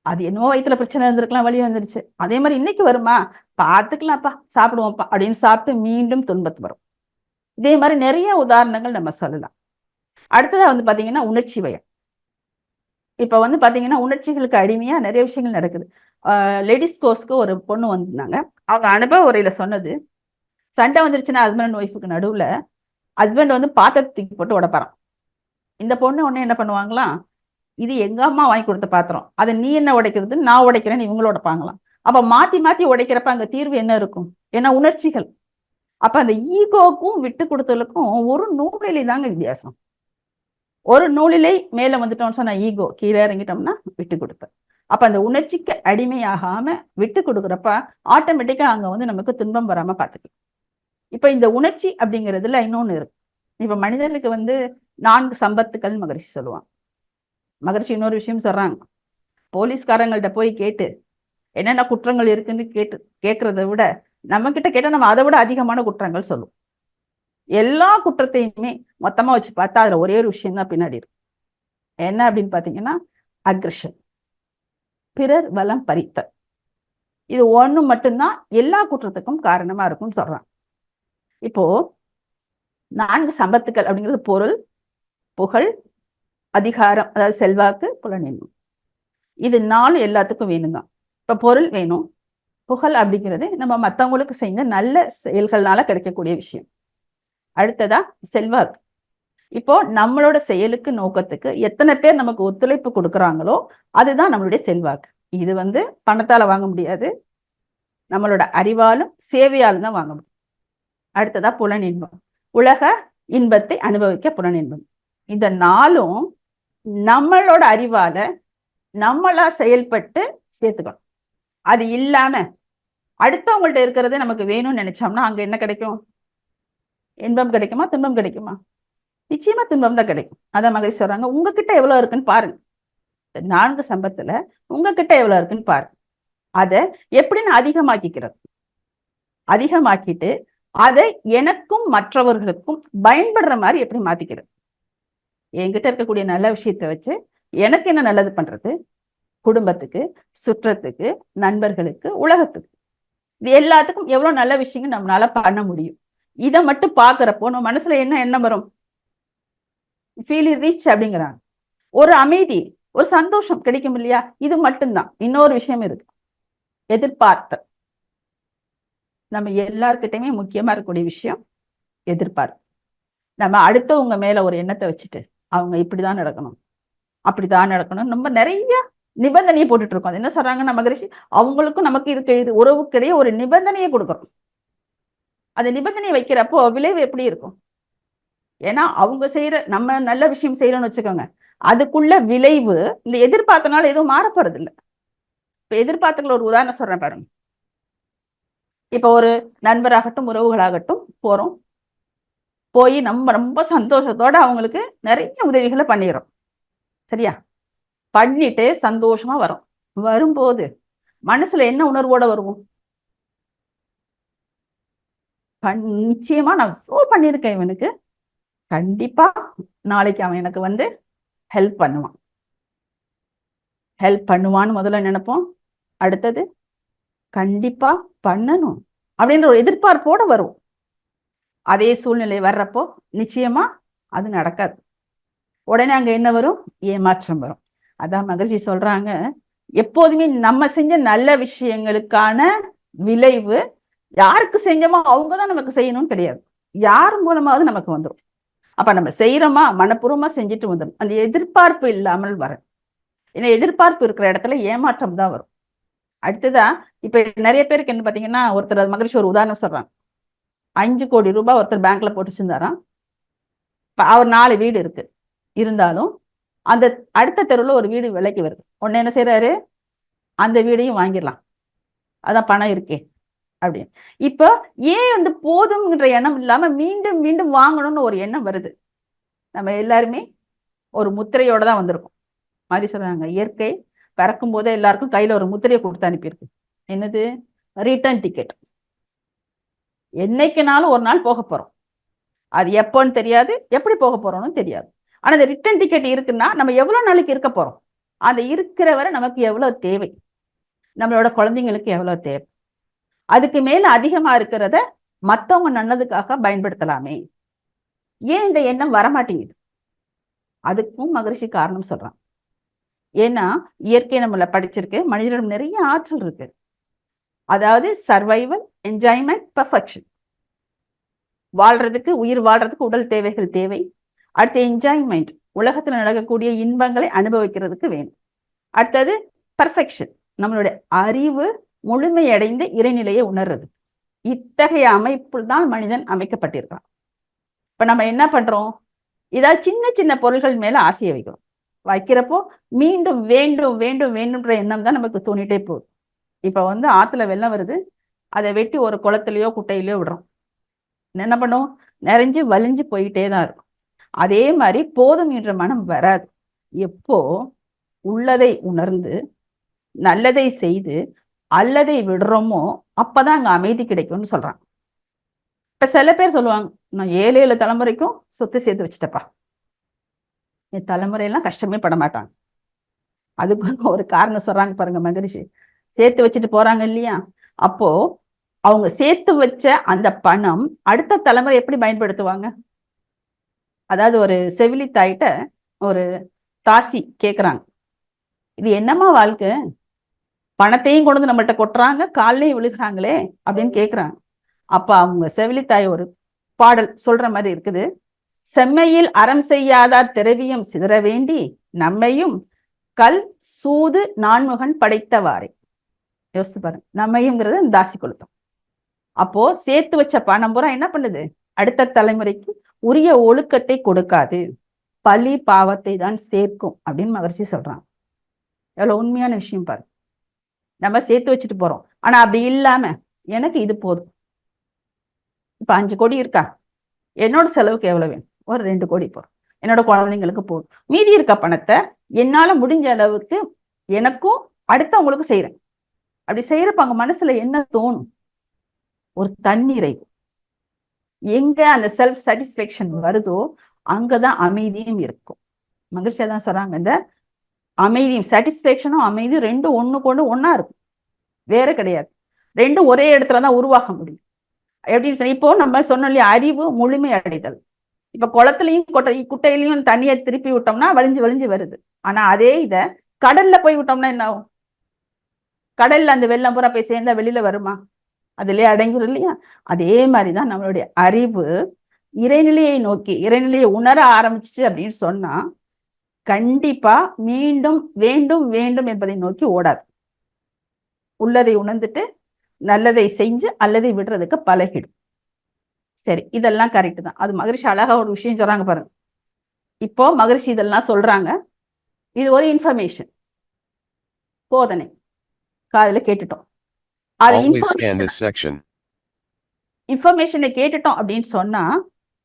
அது என்னவோ வயிற்றுல பிரச்சனை இருந்திருக்கலாம், வலி வந்துருச்சு. அதே மாதிரி இன்னைக்கு வருமா? பார்த்துக்கலாம்ப்பா, சாப்பிடுவோம்ப்பா அப்படின்னு சாப்பிட்டு மீண்டும் துன்பத்து வரும். இதே மாதிரி நிறைய உதாரணங்கள் நம்ம சொல்லலாம். அடுத்ததா பாத்தீங்கன்னா உணர்ச்சி வயம். இப்ப பாத்தீங்கன்னா உணர்ச்சிகளுக்கு அடிமையா நிறைய விஷயங்கள் நடக்குது. லேடிஸ் கோர்ஸ்க்கு ஒரு பொண்ணு வந்திருந்தாங்க. அவங்க அனுபவ உரையில சொன்னது, சண்டை வந்துருச்சுன்னா ஹஸ்பண்ட் அண்ட் ஒய்ஃபுக்கு நடுவுல ஹஸ்பண்ட் பாத்திரத்தை தூக்கி போட்டு உடைப்பாராம். இந்த பொண்ணு உடனே என்ன பண்ணுவாங்களாம், இது எங்க அம்மா வாங்கி கொடுத்த பாத்திரம், அதை நீ என்ன உடைக்கிறது, நான் உடைக்கிறேன்னு இவங்களோட உடைப்பாங்களாம். அப்ப மாத்தி மாத்தி உடைக்கிறப்ப அங்க தீர்வு என்ன இருக்கும்? ஏன்னா உணர்ச்சிகள். அப்ப அந்த ஈகோக்கும் விட்டு கொடுத்தலுக்கும் ஒரு நூலிலை தாங்க வித்தியாசம். ஒரு நூலிலை மேல வந்துட்டோம்னு சொன்னா ஈகோ, கீழே இறங்கிட்டோம்னா விட்டு கொடுத்த. அப்ப அந்த உணர்ச்சிக்கு அடிமையாகாம விட்டு கொடுக்குறப்ப ஆட்டோமேட்டிக்கா அங்க வந்து நமக்கு துன்பம் வராம பார்த்துக்கலாம். இப்ப இந்த உணர்ச்சி அப்படிங்கிறதுல இன்னொன்னு இருக்கு. இப்ப மனிதனுக்கு வந்து 4 சம்பத்துக்கள் மகரிஷி சொல்லுவாங்க. மகரிஷி இன்னொரு விஷயம் சொல்றாங்க, போலீஸ்காரங்கள்ட்ட போய் கேட்டு என்னென்ன குற்றங்கள் இருக்குன்னு கேட்கறத விட நம்ம கிட்ட கேட்டா நம்ம அதை விட அதிகமான குற்றங்கள் சொல்லுவோம். எல்லா குற்றத்தையுமே மொத்தமா வச்சு பார்த்தா அதுல ஒரே ஒரு விஷயம் தான் பின்னாடி இருக்கு. என்ன அப்படின்னு பாத்தீங்கன்னா அக்ரஷன், பிறர் வளம் பறித்த. இது ஒண்ணு மட்டும்தான் எல்லா குற்றத்துக்கும் காரணமா இருக்கும்னு சொல்றாங்க. இப்போ 4 சம்பத்துக்கள் அப்படிங்கிறது பொருள், புகழ், அதிகாரம், அதாவது செல்வாக்கு, புலனின்பம். இது 4 எல்லாத்துக்கும் வேணும் தான். இப்ப பொருள் வேணும், புகழ் அப்படிங்கிறது நம்ம மற்றவங்களுக்கு செஞ்ச நல்ல செயல்கள்னால கிடைக்கக்கூடிய விஷயம். அடுத்ததா செல்வாக்கு. இப்போ நம்மளோட செயலுக்கு நோக்கத்துக்கு எத்தனை பேர் நமக்கு ஒத்துழைப்பு கொடுக்குறாங்களோ அதுதான் நம்மளுடைய செல்வாக்கு. இது வந்து பணத்தால வாங்க முடியாது, நம்மளோட அறிவாலும் சேவையாலும் தான் வாங்க முடியும். அடுத்ததா புலனின்பம், உலக இன்பத்தை அனுபவிக்க புலனின்பம். இந்த 4ம் நம்மளோட அறிவால நம்மளா செயல்பட்டு சேர்த்துக்கணும். அது இல்லாம அடுத்தவங்கள்ட்ட இருக்கிறதே நமக்கு வேணும்னு நினைச்சோம்னா அங்க என்ன கிடைக்கும்? இன்பம் கிடைக்குமா, துன்பம் கிடைக்குமா? நிச்சயமா துன்பம் தான் கிடைக்கும். அதான் மகரிஷி சொல்றாங்க, உங்ககிட்ட எவ்வளவு இருக்குன்னு பாருங்க. 4 சம்பத்துல உங்ககிட்ட எவ்வளவு இருக்குன்னு பாருங்க. அதை எப்படி நான் அதிகமாக்கிக்கிறது, அதிகமாக்கிட்டு அதை எனக்கும் மற்றவர்களுக்கும் பயன்படுற மாதிரி எப்படி மாத்திக்கிறது. என்கிட்ட இருக்கக்கூடிய நல்ல விஷயத்தை வச்சு எனக்கு என்ன நல்லது பண்றது, குடும்பத்துக்கு, சுற்றத்துக்கு, நண்பர்களுக்கு, உலகத்துக்கு, இது எல்லாத்துக்கும் எவ்வளவு நல்ல விஷயங்கள் நம்மளால பண்ண முடியும். இதை மட்டும் பாக்குறப்போ நம்ம மனசுல என்ன எண்ணம் வரும்? ஃபீல் ரிச் அப்படிங்கிறாங்க. ஒரு அமைதி, ஒரு சந்தோஷம் கிடைக்கும் இல்லையா? இது மட்டும்தான். இன்னொரு விஷயம் இருக்கு, எதிர்பார்த்த. நம்ம எல்லார்கிட்டயுமே முக்கியமா இருக்கக்கூடிய விஷயம் எதிர்பார்ப்பு. நம்ம அடுத்தவங்க மேல ஒரு எண்ணத்தை வச்சுட்டு அவங்க இப்படிதான் நடக்கணும், அப்படிதான் நடக்கணும், நம்ம நிறைய நிபந்தனையை போட்டுட்டு இருக்கோம். அது என்ன சொல்றாங்கன்னா மகரிஷி, அவங்களுக்கும் நமக்கு இருக்க உறவுக்கிடையே ஒரு நிபந்தனையை கொடுக்குறோம். அந்த நிபந்தனையை வைக்கிறப்போ விளைவு எப்படி இருக்கும்? ஏன்னா அவங்க செய்யற, நம்ம நல்ல விஷயம் செய்யறோம்னு வச்சுக்கோங்க, அதுக்குள்ள விளைவு இந்த எதிர்பார்த்தனால எதுவும் மாறப்போறது இல்லை. இப்ப எதிர்பார்த்துக்கள் ஒரு உதாரணம் சொல்றேன் பாருங்க. இப்ப ஒரு நண்பராகட்டும் உறவுகளாகட்டும் போறோம், போய் நம்ம ரொம்ப சந்தோஷத்தோட அவங்களுக்கு நிறைய உதவிகளை பண்ணிடுறோம். சரியா? பண்ணிட்டு சந்தோஷமா வரோம். வரும்போது மனசுல என்ன உணர்வோட வருவோம்? நிச்சயமா நான் இவ்வளோ பண்ணியிருக்கேன் இவனுக்கு, கண்டிப்பா நாளைக்கு அவன் எனக்கு வந்து ஹெல்ப் பண்ணுவான்னு முதல்ல நினைப்போம். அடுத்தது கண்டிப்பா பண்ணணும் அப்படின்ற ஒரு எதிர்பார்ப்போட வரும். அதே சூழ்நிலை வர்றப்போ நிச்சயமா அது நடக்காது. உடனே அங்க என்ன வரும்? ஏமாற்றம் வரும். அதான் மகரிஷி சொல்றாங்க, எப்போதுமே நம்ம செஞ்ச நல்ல விஷயங்களுக்கான விளைவு யாருக்கு செஞ்சோமோ அவங்கதான் நமக்கு செய்யணும்னு கிடையாது, யார் மூலமாவது நமக்கு வந்துடும். அப்ப நம்ம செய்யறோமா, மனப்பூர்வமா செஞ்சுட்டு வந்துடும். அந்த எதிர்பார்ப்பு இல்லாமல் வரும். ஏன்னா எதிர்பார்ப்பு இருக்கிற இடத்துல ஏமாற்றம் தான் வரும். அடுத்ததா இப்ப நிறைய பேருக்கு என்ன பாத்தீங்கன்னா, ஒருத்தர் மகரிஷி ஒரு உதாரணம் சொல்றாங்க. 5 கோடி ரூபாய் ஒருத்தர் பேங்க்ல போட்டு வச்சிருந்தாராம். அவர் 4 வீடு இருக்கு, இருந்தாலும் அந்த அடுத்த தெருவில் ஒரு வீடு விலைக்கு வருது. உடனே என்ன செய்யறாரு? அந்த வீடையும் வாங்கிடலாம், அதான் பணம் இருக்கே அப்படின்னு. இப்ப ஏன் வந்து போதும்ன்ற எண்ணம் இல்லாம மீண்டும் மீண்டும் வாங்கணும்னு ஒரு எண்ணம் வருது? நம்ம எல்லாருமே ஒரு முத்திரையோட தான் வந்திருக்கோம். மாதிரி சொல்றாங்க, இயற்கை பிறக்கும் போதே எல்லாருக்கும் கையில ஒரு முத்திரையை கொடுத்து அனுப்பியிருக்கு. என்னது? Return ticket. என்னைக்குனாலும் ஒரு நாள் போக போறோம், அது எப்போன்னு தெரியாது, எப்படி போக போறோம்னு தெரியாது. ஆனா இந்த ரிட்டர்ன் டிக்கெட் இருக்குன்னா நம்ம எவ்வளவு நாளைக்கு இருக்க போறோம், அந்த இருக்கிற வரை நமக்கு எவ்வளவு தேவை, நம்மளோட குழந்தைங்களுக்கு எவ்வளவு தேவை, அதுக்கு மேல அதிகமா இருக்கிறத மத்தவங்க நல்லதுக்காக பயன்படுத்தலாமே. ஏன் இந்த எண்ணம் வரமாட்டேங்குது? அதுக்கும் மகரிஷி காரணம் சொல்றான். ஏன்னா இயற்கை நம்மள படிச்சிருக்கு, மனிதனிடம் நிறைய ஆற்றல் இருக்கு. அதாவது சர்வைவல், என்ஜாய்மெண்ட், பெர்ஃபெக்ஷன். வாழ்றதுக்கு, உயிர் வாழ்றதுக்கு உடல் தேவைகள் தேவை. அடுத்து என்ஜாய்மெண்ட், உலகத்துல நடக்கக்கூடிய இன்பங்களை அனுபவிக்கிறதுக்கு வேணும். அடுத்தது பெர்ஃபெக்ஷன், நம்மளுடைய அறிவு முழுமையடைந்து இறைநிலையை உணர்றது. இத்தகைய அமைப்பில் தான் மனிதன் அமைக்கப்பட்டிருக்கான். இப்ப நம்ம என்ன பண்றோம்? ஏதாவது சின்ன சின்ன பொருள்கள் மேல ஆசையை வைக்கிறோம். வைக்கிறப்போ மீண்டும் வேண்டும் வேண்டும் வேண்டும்ன்ற எண்ணம் தான் நமக்கு தோணிட்டே போகுது. இப்ப ஆத்துல வெள்ளம் வருது, அதை வெட்டி ஒரு குளத்திலயோ குட்டையிலயோ விடுறோம். என்ன பண்ணுவோம்? நிறைஞ்சு வலிஞ்சு போயிட்டே தான் இருக்கும். அதே மாதிரி போதும் என்ற மனம் வராது. எப்போ உள்ளதை உணர்ந்து நல்லதை செய்து அல்லதை விடுறோமோ அப்பதான் அங்க அமைதி கிடைக்கும்னு சொல்றாங்க. இப்ப சில பேர் சொல்லுவாங்க, நான் 7 தலைமுறைக்கும் சொத்து சேர்த்து வச்சுட்டப்பா, என் தலைமுறையெல்லாம் கஷ்டமே பட மாட்டாங்க. அதுக்கு ஒரு காரணம் சொல்றாங்க பாருங்க மகரிஷி. சேர்த்து வச்சுட்டு போறாங்க இல்லையா? அப்போ அவங்க சேர்த்து வச்ச அந்த பணம் அடுத்த தலைமுறை எப்படி பயன்படுத்துவாங்க? அதாவது ஒரு செவிலி தாயிட்ட ஒரு தாசி கேக்குறாங்க, இது என்னம்மா வாழ்க்கை? பணத்தையும் கொண்டு நம்மள்ட்ட கொட்டுறாங்க, காலையும் விழுகிறாங்களே அப்படின்னு கேக்குறாங்க. அப்ப அவங்க செவிலித்தாய் ஒரு பாடல் சொல்ற மாதிரி இருக்குது. செம்மையில் அறம் செய்யாதார் திரவியம் சிதற வேண்டி நம்மையும் கல் சூது நான்முகன் படைத்தவாறே. யோசிச்சு பாருங்க, நம்மையும்ங்கிறது தாசி கொளுத்தம். அப்போ சேர்த்து வச்ச பணம் பூரா என்ன பண்ணுது? அடுத்த தலைமுறைக்கு உரிய ஒழுக்கத்தை கொடுக்காது, பழி பாவத்தை தான் சேர்க்கும் அப்படின்னு மகரிஷி சொல்றாங்க. எவ்வளவு உண்மையான விஷயம் பாருங்க. நம்ம சேர்த்து வச்சுட்டு போறோம், ஆனா அப்படி இல்லாம எனக்கு இது போதும். இப்ப 5 கோடி இருக்கா, என்னோட செலவுக்கு எவ்வளவு வேணும்? ஒரு 2 கோடி போறோம், என்னோட குழந்தைங்களுக்கு போதும். மீதி இருக்க பணத்தை என்னால முடிஞ்ச அளவுக்கு எனக்கும் அடுத்தவங்களுக்கும் செய்யறேன். அப்படி செய்யறப்ப அங்க மனசுல என்ன தோணும்? ஒரு தன்னிறைவு. எங்க அந்த செல்ஃப் சாட்டிஸ்பேக்ஷன் வருதோ அங்கதான் அமைதியும் இருக்கும். மகிழ்ச்சியா தான் சொல்றாங்க, இந்த அமைதியும் சாட்டிஸ்பேக்ஷனும் அமைதியும் ரெண்டும் ஒண்ணா இருக்கும், வேற கிடையாது. ரெண்டும் ஒரே இடத்துலதான் உருவாக முடியும். எப்படின்னு சொல்லி இப்போ நம்ம சொன்னோம் இல்லையா, அறிவு முழுமை அடைதல். இப்ப குளத்துலயும் குட்டையிலையும் தண்ணியை திருப்பி விட்டோம்னா வலிஞ்சு வலிஞ்சு வருது. ஆனா அதே இத கடல்ல போய் விட்டோம்னா என்ன ஆகும்? கடல்ல அந்த வெள்ளம் பூரா போய் சேர்ந்தா வெளியில வருமா? அதுலயே அடங்கிடும் இல்லையா? அதே மாதிரிதான் நம்மளுடைய அறிவு இறைநிலையை நோக்கி, இறைநிலையை உணர ஆரம்பிச்சு அப்படின்னு சொன்னா கண்டிப்பா மீண்டும் வேண்டும் வேண்டும் என்பதை நோக்கி ஓடாது. உள்ளதை உணர்ந்துட்டு நல்லதை செஞ்சு அல்லதை விடுறதுக்கு பழகிடும். சரி, இதெல்லாம் கரெக்ட் தான். அது மகரிஷி அழகா ஒரு விஷயம் சொல்றாங்க பாருங்க. இப்போ மகரிஷி இதெல்லாம் சொல்றாங்க, இது ஒரு இன்ஃபர்மேஷன், போதனை, காதுல கேட்டுட்டோம். அது இன்ஃபர்மேஷனை கேட்டுட்டோம் அப்படின்னு சொன்னா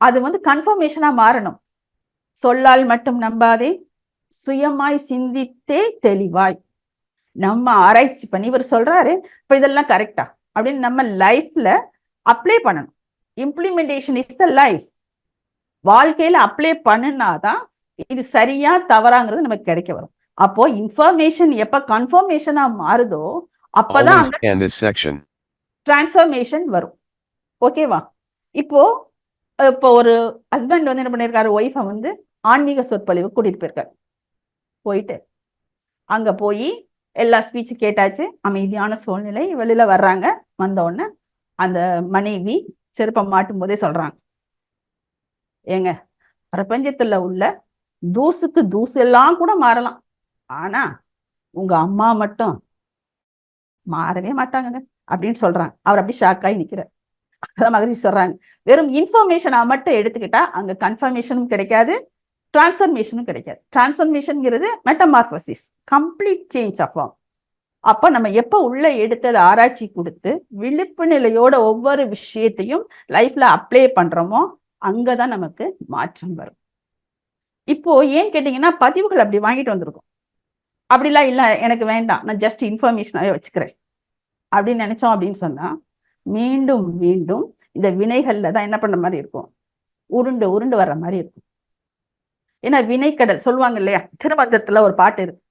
அது கன்ஃபர்மேஷனா மாறணும். சொல்லால் மட்டும் நம்பாதே, சுயமாய் சிந்தித்தே தெளிவாய். நம்ம ஆராய்ச்சி பண்ணி இவர் சொல்றாரு, இப்ப இதெல்லாம் கரெக்டா அப்படின்னு நம்ம லைஃப்ல அப்ளை பண்ணணும். Implementation is the life. வாழ்க்கையில அப்ளை பண்ணுனாதான் இது சரியா தவறாங்கிறது நமக்கு கிடைக்க வரும். அப்போ இன்ஃபர்மேஷன் எப்ப கன்ஃபர்மேஷனா மாறுதோ அப்பதான் டிரான்ஸ்ஃபர்மேஷன் வரும். ஓகேவா? இப்போ ஒரு ஹஸ்பண்ட் என்ன பண்ணிருக்காரு, ஒய்ஃபை ஆன்மீக சொற்பொழிவு கூட்டிட்டு போயிருக்காரு. போயிட்டு அங்க போய் எல்லா ஸ்பீச் கேட்டாச்சு, அமைதியான சூழ்நிலை. வெளியில வர்றாங்க, வந்த உடனே அந்த மனைவி செருப்பம் மாட்டும் போதே சொல்றாங்க, ஏங்க பிரபஞ்சத்துல உள்ள தூசுக்கு தூசு எல்லாம் கூட மாறலாம், ஆனா உங்க அம்மா மட்டும் மாறவே மாட்டாங்க அப்படின்னு சொல்றாங்க. அவர் அப்படி ஷாக்காய் நிக்கிறார். அதான் மகிழ்ச்சி சொல்றாங்க, வெறும் இன்ஃபர்மேஷனா மட்டும் எடுத்துக்கிட்டா அங்க கன்ஃபர்மேஷனும் கிடைக்காது, டிரான்ஸ்ஃபர்மேஷனும் கிடைக்காது. டிரான்ஸ்ஃபர்மேஷன்ங்கிறது metamorphosis, complete change of form. அப்ப நம்ம எப்ப உள்ள எடுத்தது ஆராய்ச்சி கொடுத்து விழிப்பு நிலையோட ஒவ்வொரு விஷயத்தையும் லைஃப்ல அப்ளை பண்றோமோ அங்கதான் நமக்கு மாற்றம் வரும். இப்போ ஏன் கேட்டீங்கன்னா, பதிவுகள் அப்படி வாங்கிட்டு வந்திருக்கோம். அப்படிலாம் இல்ல, எனக்கு வேண்டாம், நான் ஜஸ்ட் இன்ஃபர்மேஷனாவே வச்சுக்கிறேன் அப்படின்னு நினைச்சோம் அப்படின்னு சொன்னா மீண்டும் மீண்டும் இந்த வினைகள்ல தான் என்ன பண்ற மாதிரி இருக்கும், உருண்டு உருண்டு வர்ற மாதிரி இருக்கும். ஏன்னா வினைக்கடல் சொல்லுவாங்க இல்லையா, திருமந்திரத்துல ஒரு பாட்டு இருக்கு,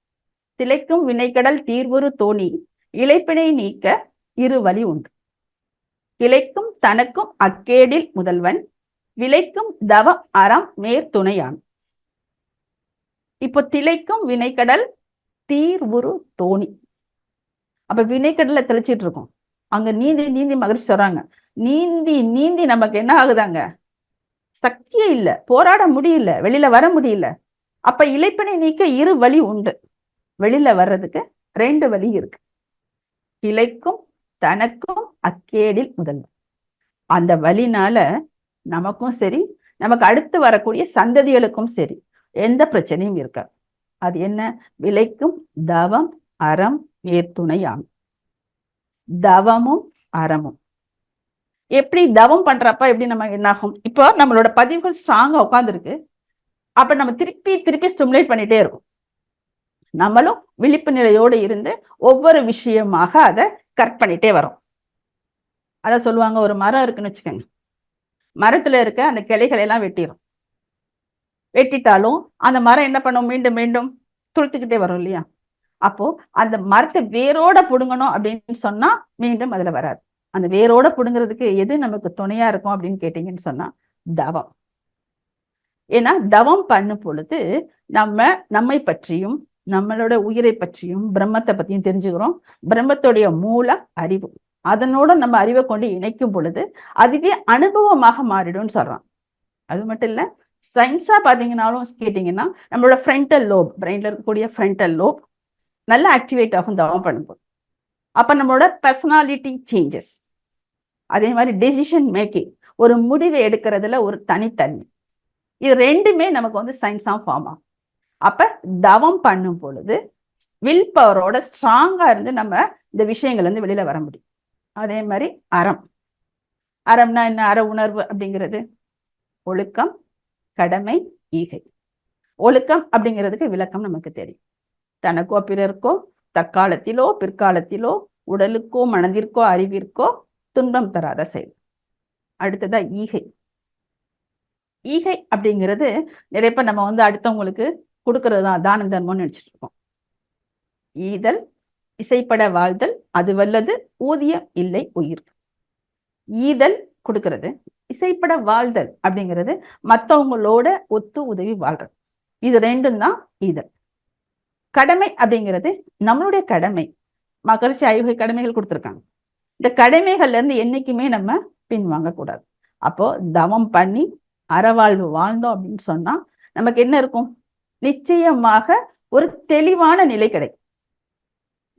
திளைக்கும் வினைக்கடல் தீர்வுறு தோணி இளைப்பினை நீக்க இரு வழி உண்டு, கிளைக்கும் தனக்கும் அக்கேடில் முதல்வன் விளைக்கும் தவ அறம் மேற்துணையான். இப்போ திளைக்கும் வினைக்கடல் தீர்வுறு தோணி, அப்ப வினைக்கடலை தெளிச்சிட்டு இருக்கோம். அங்க நீந்தி நீந்தி மகிழ்ச்சி சொல்றாங்க, நீந்தி நீந்தி நமக்கு என்ன ஆகுதாங்க, சக்தியே இல்ல, போராட முடியல, வெளியில வர முடியல. அப்ப இளைப்பினை நீக்க இரு வழி உண்டு, வெளியில வர்றதுக்கு 2 வழி இருக்கு. கிளைக்கும் தனக்கும் அக்கேடில் முதல்வன். அந்த வழினால நமக்கும் சரி, நமக்கு அடுத்து வரக்கூடிய சந்ததிகளுக்கும் சரி எந்த பிரச்சனையும் இருக்காது. அது என்ன? விளைக்கும் தவம் அறம் வேர்த்துணையாகும். தவமும் அறமும் எப்படி தவம் பண்றப்ப எப்படி நம்ம என்னாகும்? இப்போ நம்மளோட பதிவுகள் ஸ்ட்ராங்கா உட்கார்ந்துருக்கு. அப்ப நம்ம திருப்பி திருப்பி ஸ்டிமுலேட் பண்ணிட்டே இருக்கும். நம்மளும் விழிப்பு நிலையோடு இருந்து ஒவ்வொரு விஷயமாக அதை கரெக்ட் பண்ணிட்டே வரோம். அத சொல்லுவாங்க, ஒரு மரம் இருக்குன்னு வச்சுக்கோங்க. மரத்துல இருக்க அந்த கிளைகளை எல்லாம் வெட்டிடும். வெட்டிட்டாலும் அந்த மரம் என்ன பண்ணும்? மீண்டும் மீண்டும் துளுத்துக்கிட்டே வரும் இல்லையா? அப்போ அந்த மரத்தை வேரோட புடுங்கணும் அப்படின்னு சொன்னா மீண்டும் அதுல வராது. அந்த வேரோட புடுங்கிறதுக்கு எது நமக்கு துணையா இருக்கும் அப்படின்னு கேட்டீங்கன்னு சொன்னா தவம். ஏன்னா தவம் பண்ணும் பொழுது நம்மை பற்றியும் நம்மளோட உயிரை பற்றியும் பிரம்மத்தை பத்தியும் தெரிஞ்சுக்கிறோம். பிரம்மத்துடைய மூலம் அறிவு. அதனோட நம்ம அறிவை கொண்டு இணைக்கும் பொழுது அதுவே அனுபவமாக மாறிடும்னு சொல்றான். அது மட்டும் இல்ல, சயின்ஸா பாத்தீங்கன்னாலும் கேட்டீங்கன்னா நம்மளோட ஃப்ரண்டல் லோப், பிரெயின்ல இருக்கக்கூடிய ஃப்ரண்டல் லோப் நல்லா ஆக்டிவேட் ஆகும் தவம் பண்ணும்போது. அப்ப நம்மளோட பர்சனாலிட்டி சேஞ்சஸ். அதே மாதிரி டெசிஷன் மேக்கிங், ஒரு முடிவை எடுக்கிறதுல ஒரு தனித்தன்மை, இது ரெண்டுமே நமக்கு வந்து சயின்ஸா ஃபார்ம் ஆகும். அப்ப தவம் பண்ணும் பொழுது வில் பவரோட ஸ்ட்ராங்கா இருந்து நம்ம இந்த விஷயங்கள் வந்து வெளியில வர முடியும். அதே மாதிரி அறம். அறம்னா என்ன? அற உணர்வு அப்படிங்கிறது ஒழுக்கம், கடமை, ஈகை. ஒழுக்கம் அப்படிங்கிறதுக்கு விளக்கம் நமக்கு தெரியும். தனக்கோ பிறர்க்கோ தற்காலத்திலோ பிற்காலத்திலோ உடலுக்கோ மனதிற்கோ அறிவிற்கோ துன்பம் தராத செயல். அடுத்ததா ஈகை. ஈகை அப்படிங்கிறது நிறைய பேர் நம்ம வந்து அடுத்தவங்களுக்கு கொடுக்கறது தான் தான தர்மம்னு நினைச்சிட்டு இருக்கோம். ஈதல் இசைப்பட வாழ்தல் அது வல்லது ஊதியம் இல்லை உயிர். ஈதல் கொடுக்கறது, இசைப்பட வாழ்தல் அப்படிங்கிறது மற்றவங்களோட ஒத்து உதவி வாழ்றது. இது ரெண்டும் தான் ஈதல். கடமை அப்படிங்கிறது நம்மளுடைய கடமை. மகரிஷி 5 கடமைகள் கொடுத்துருக்காங்க. இந்த கடமைகள்ல இருந்து என்னைக்குமே நம்ம பின்வாங்க கூடாது. அப்போ தவம் பண்ணி அறவாழ்வு வாழ்ந்தோம் அப்படின்னு சொன்னா நமக்கு என்ன இருக்கும்? நிச்சயமாக ஒரு தெளிவான நிலை கிடைக்கும்.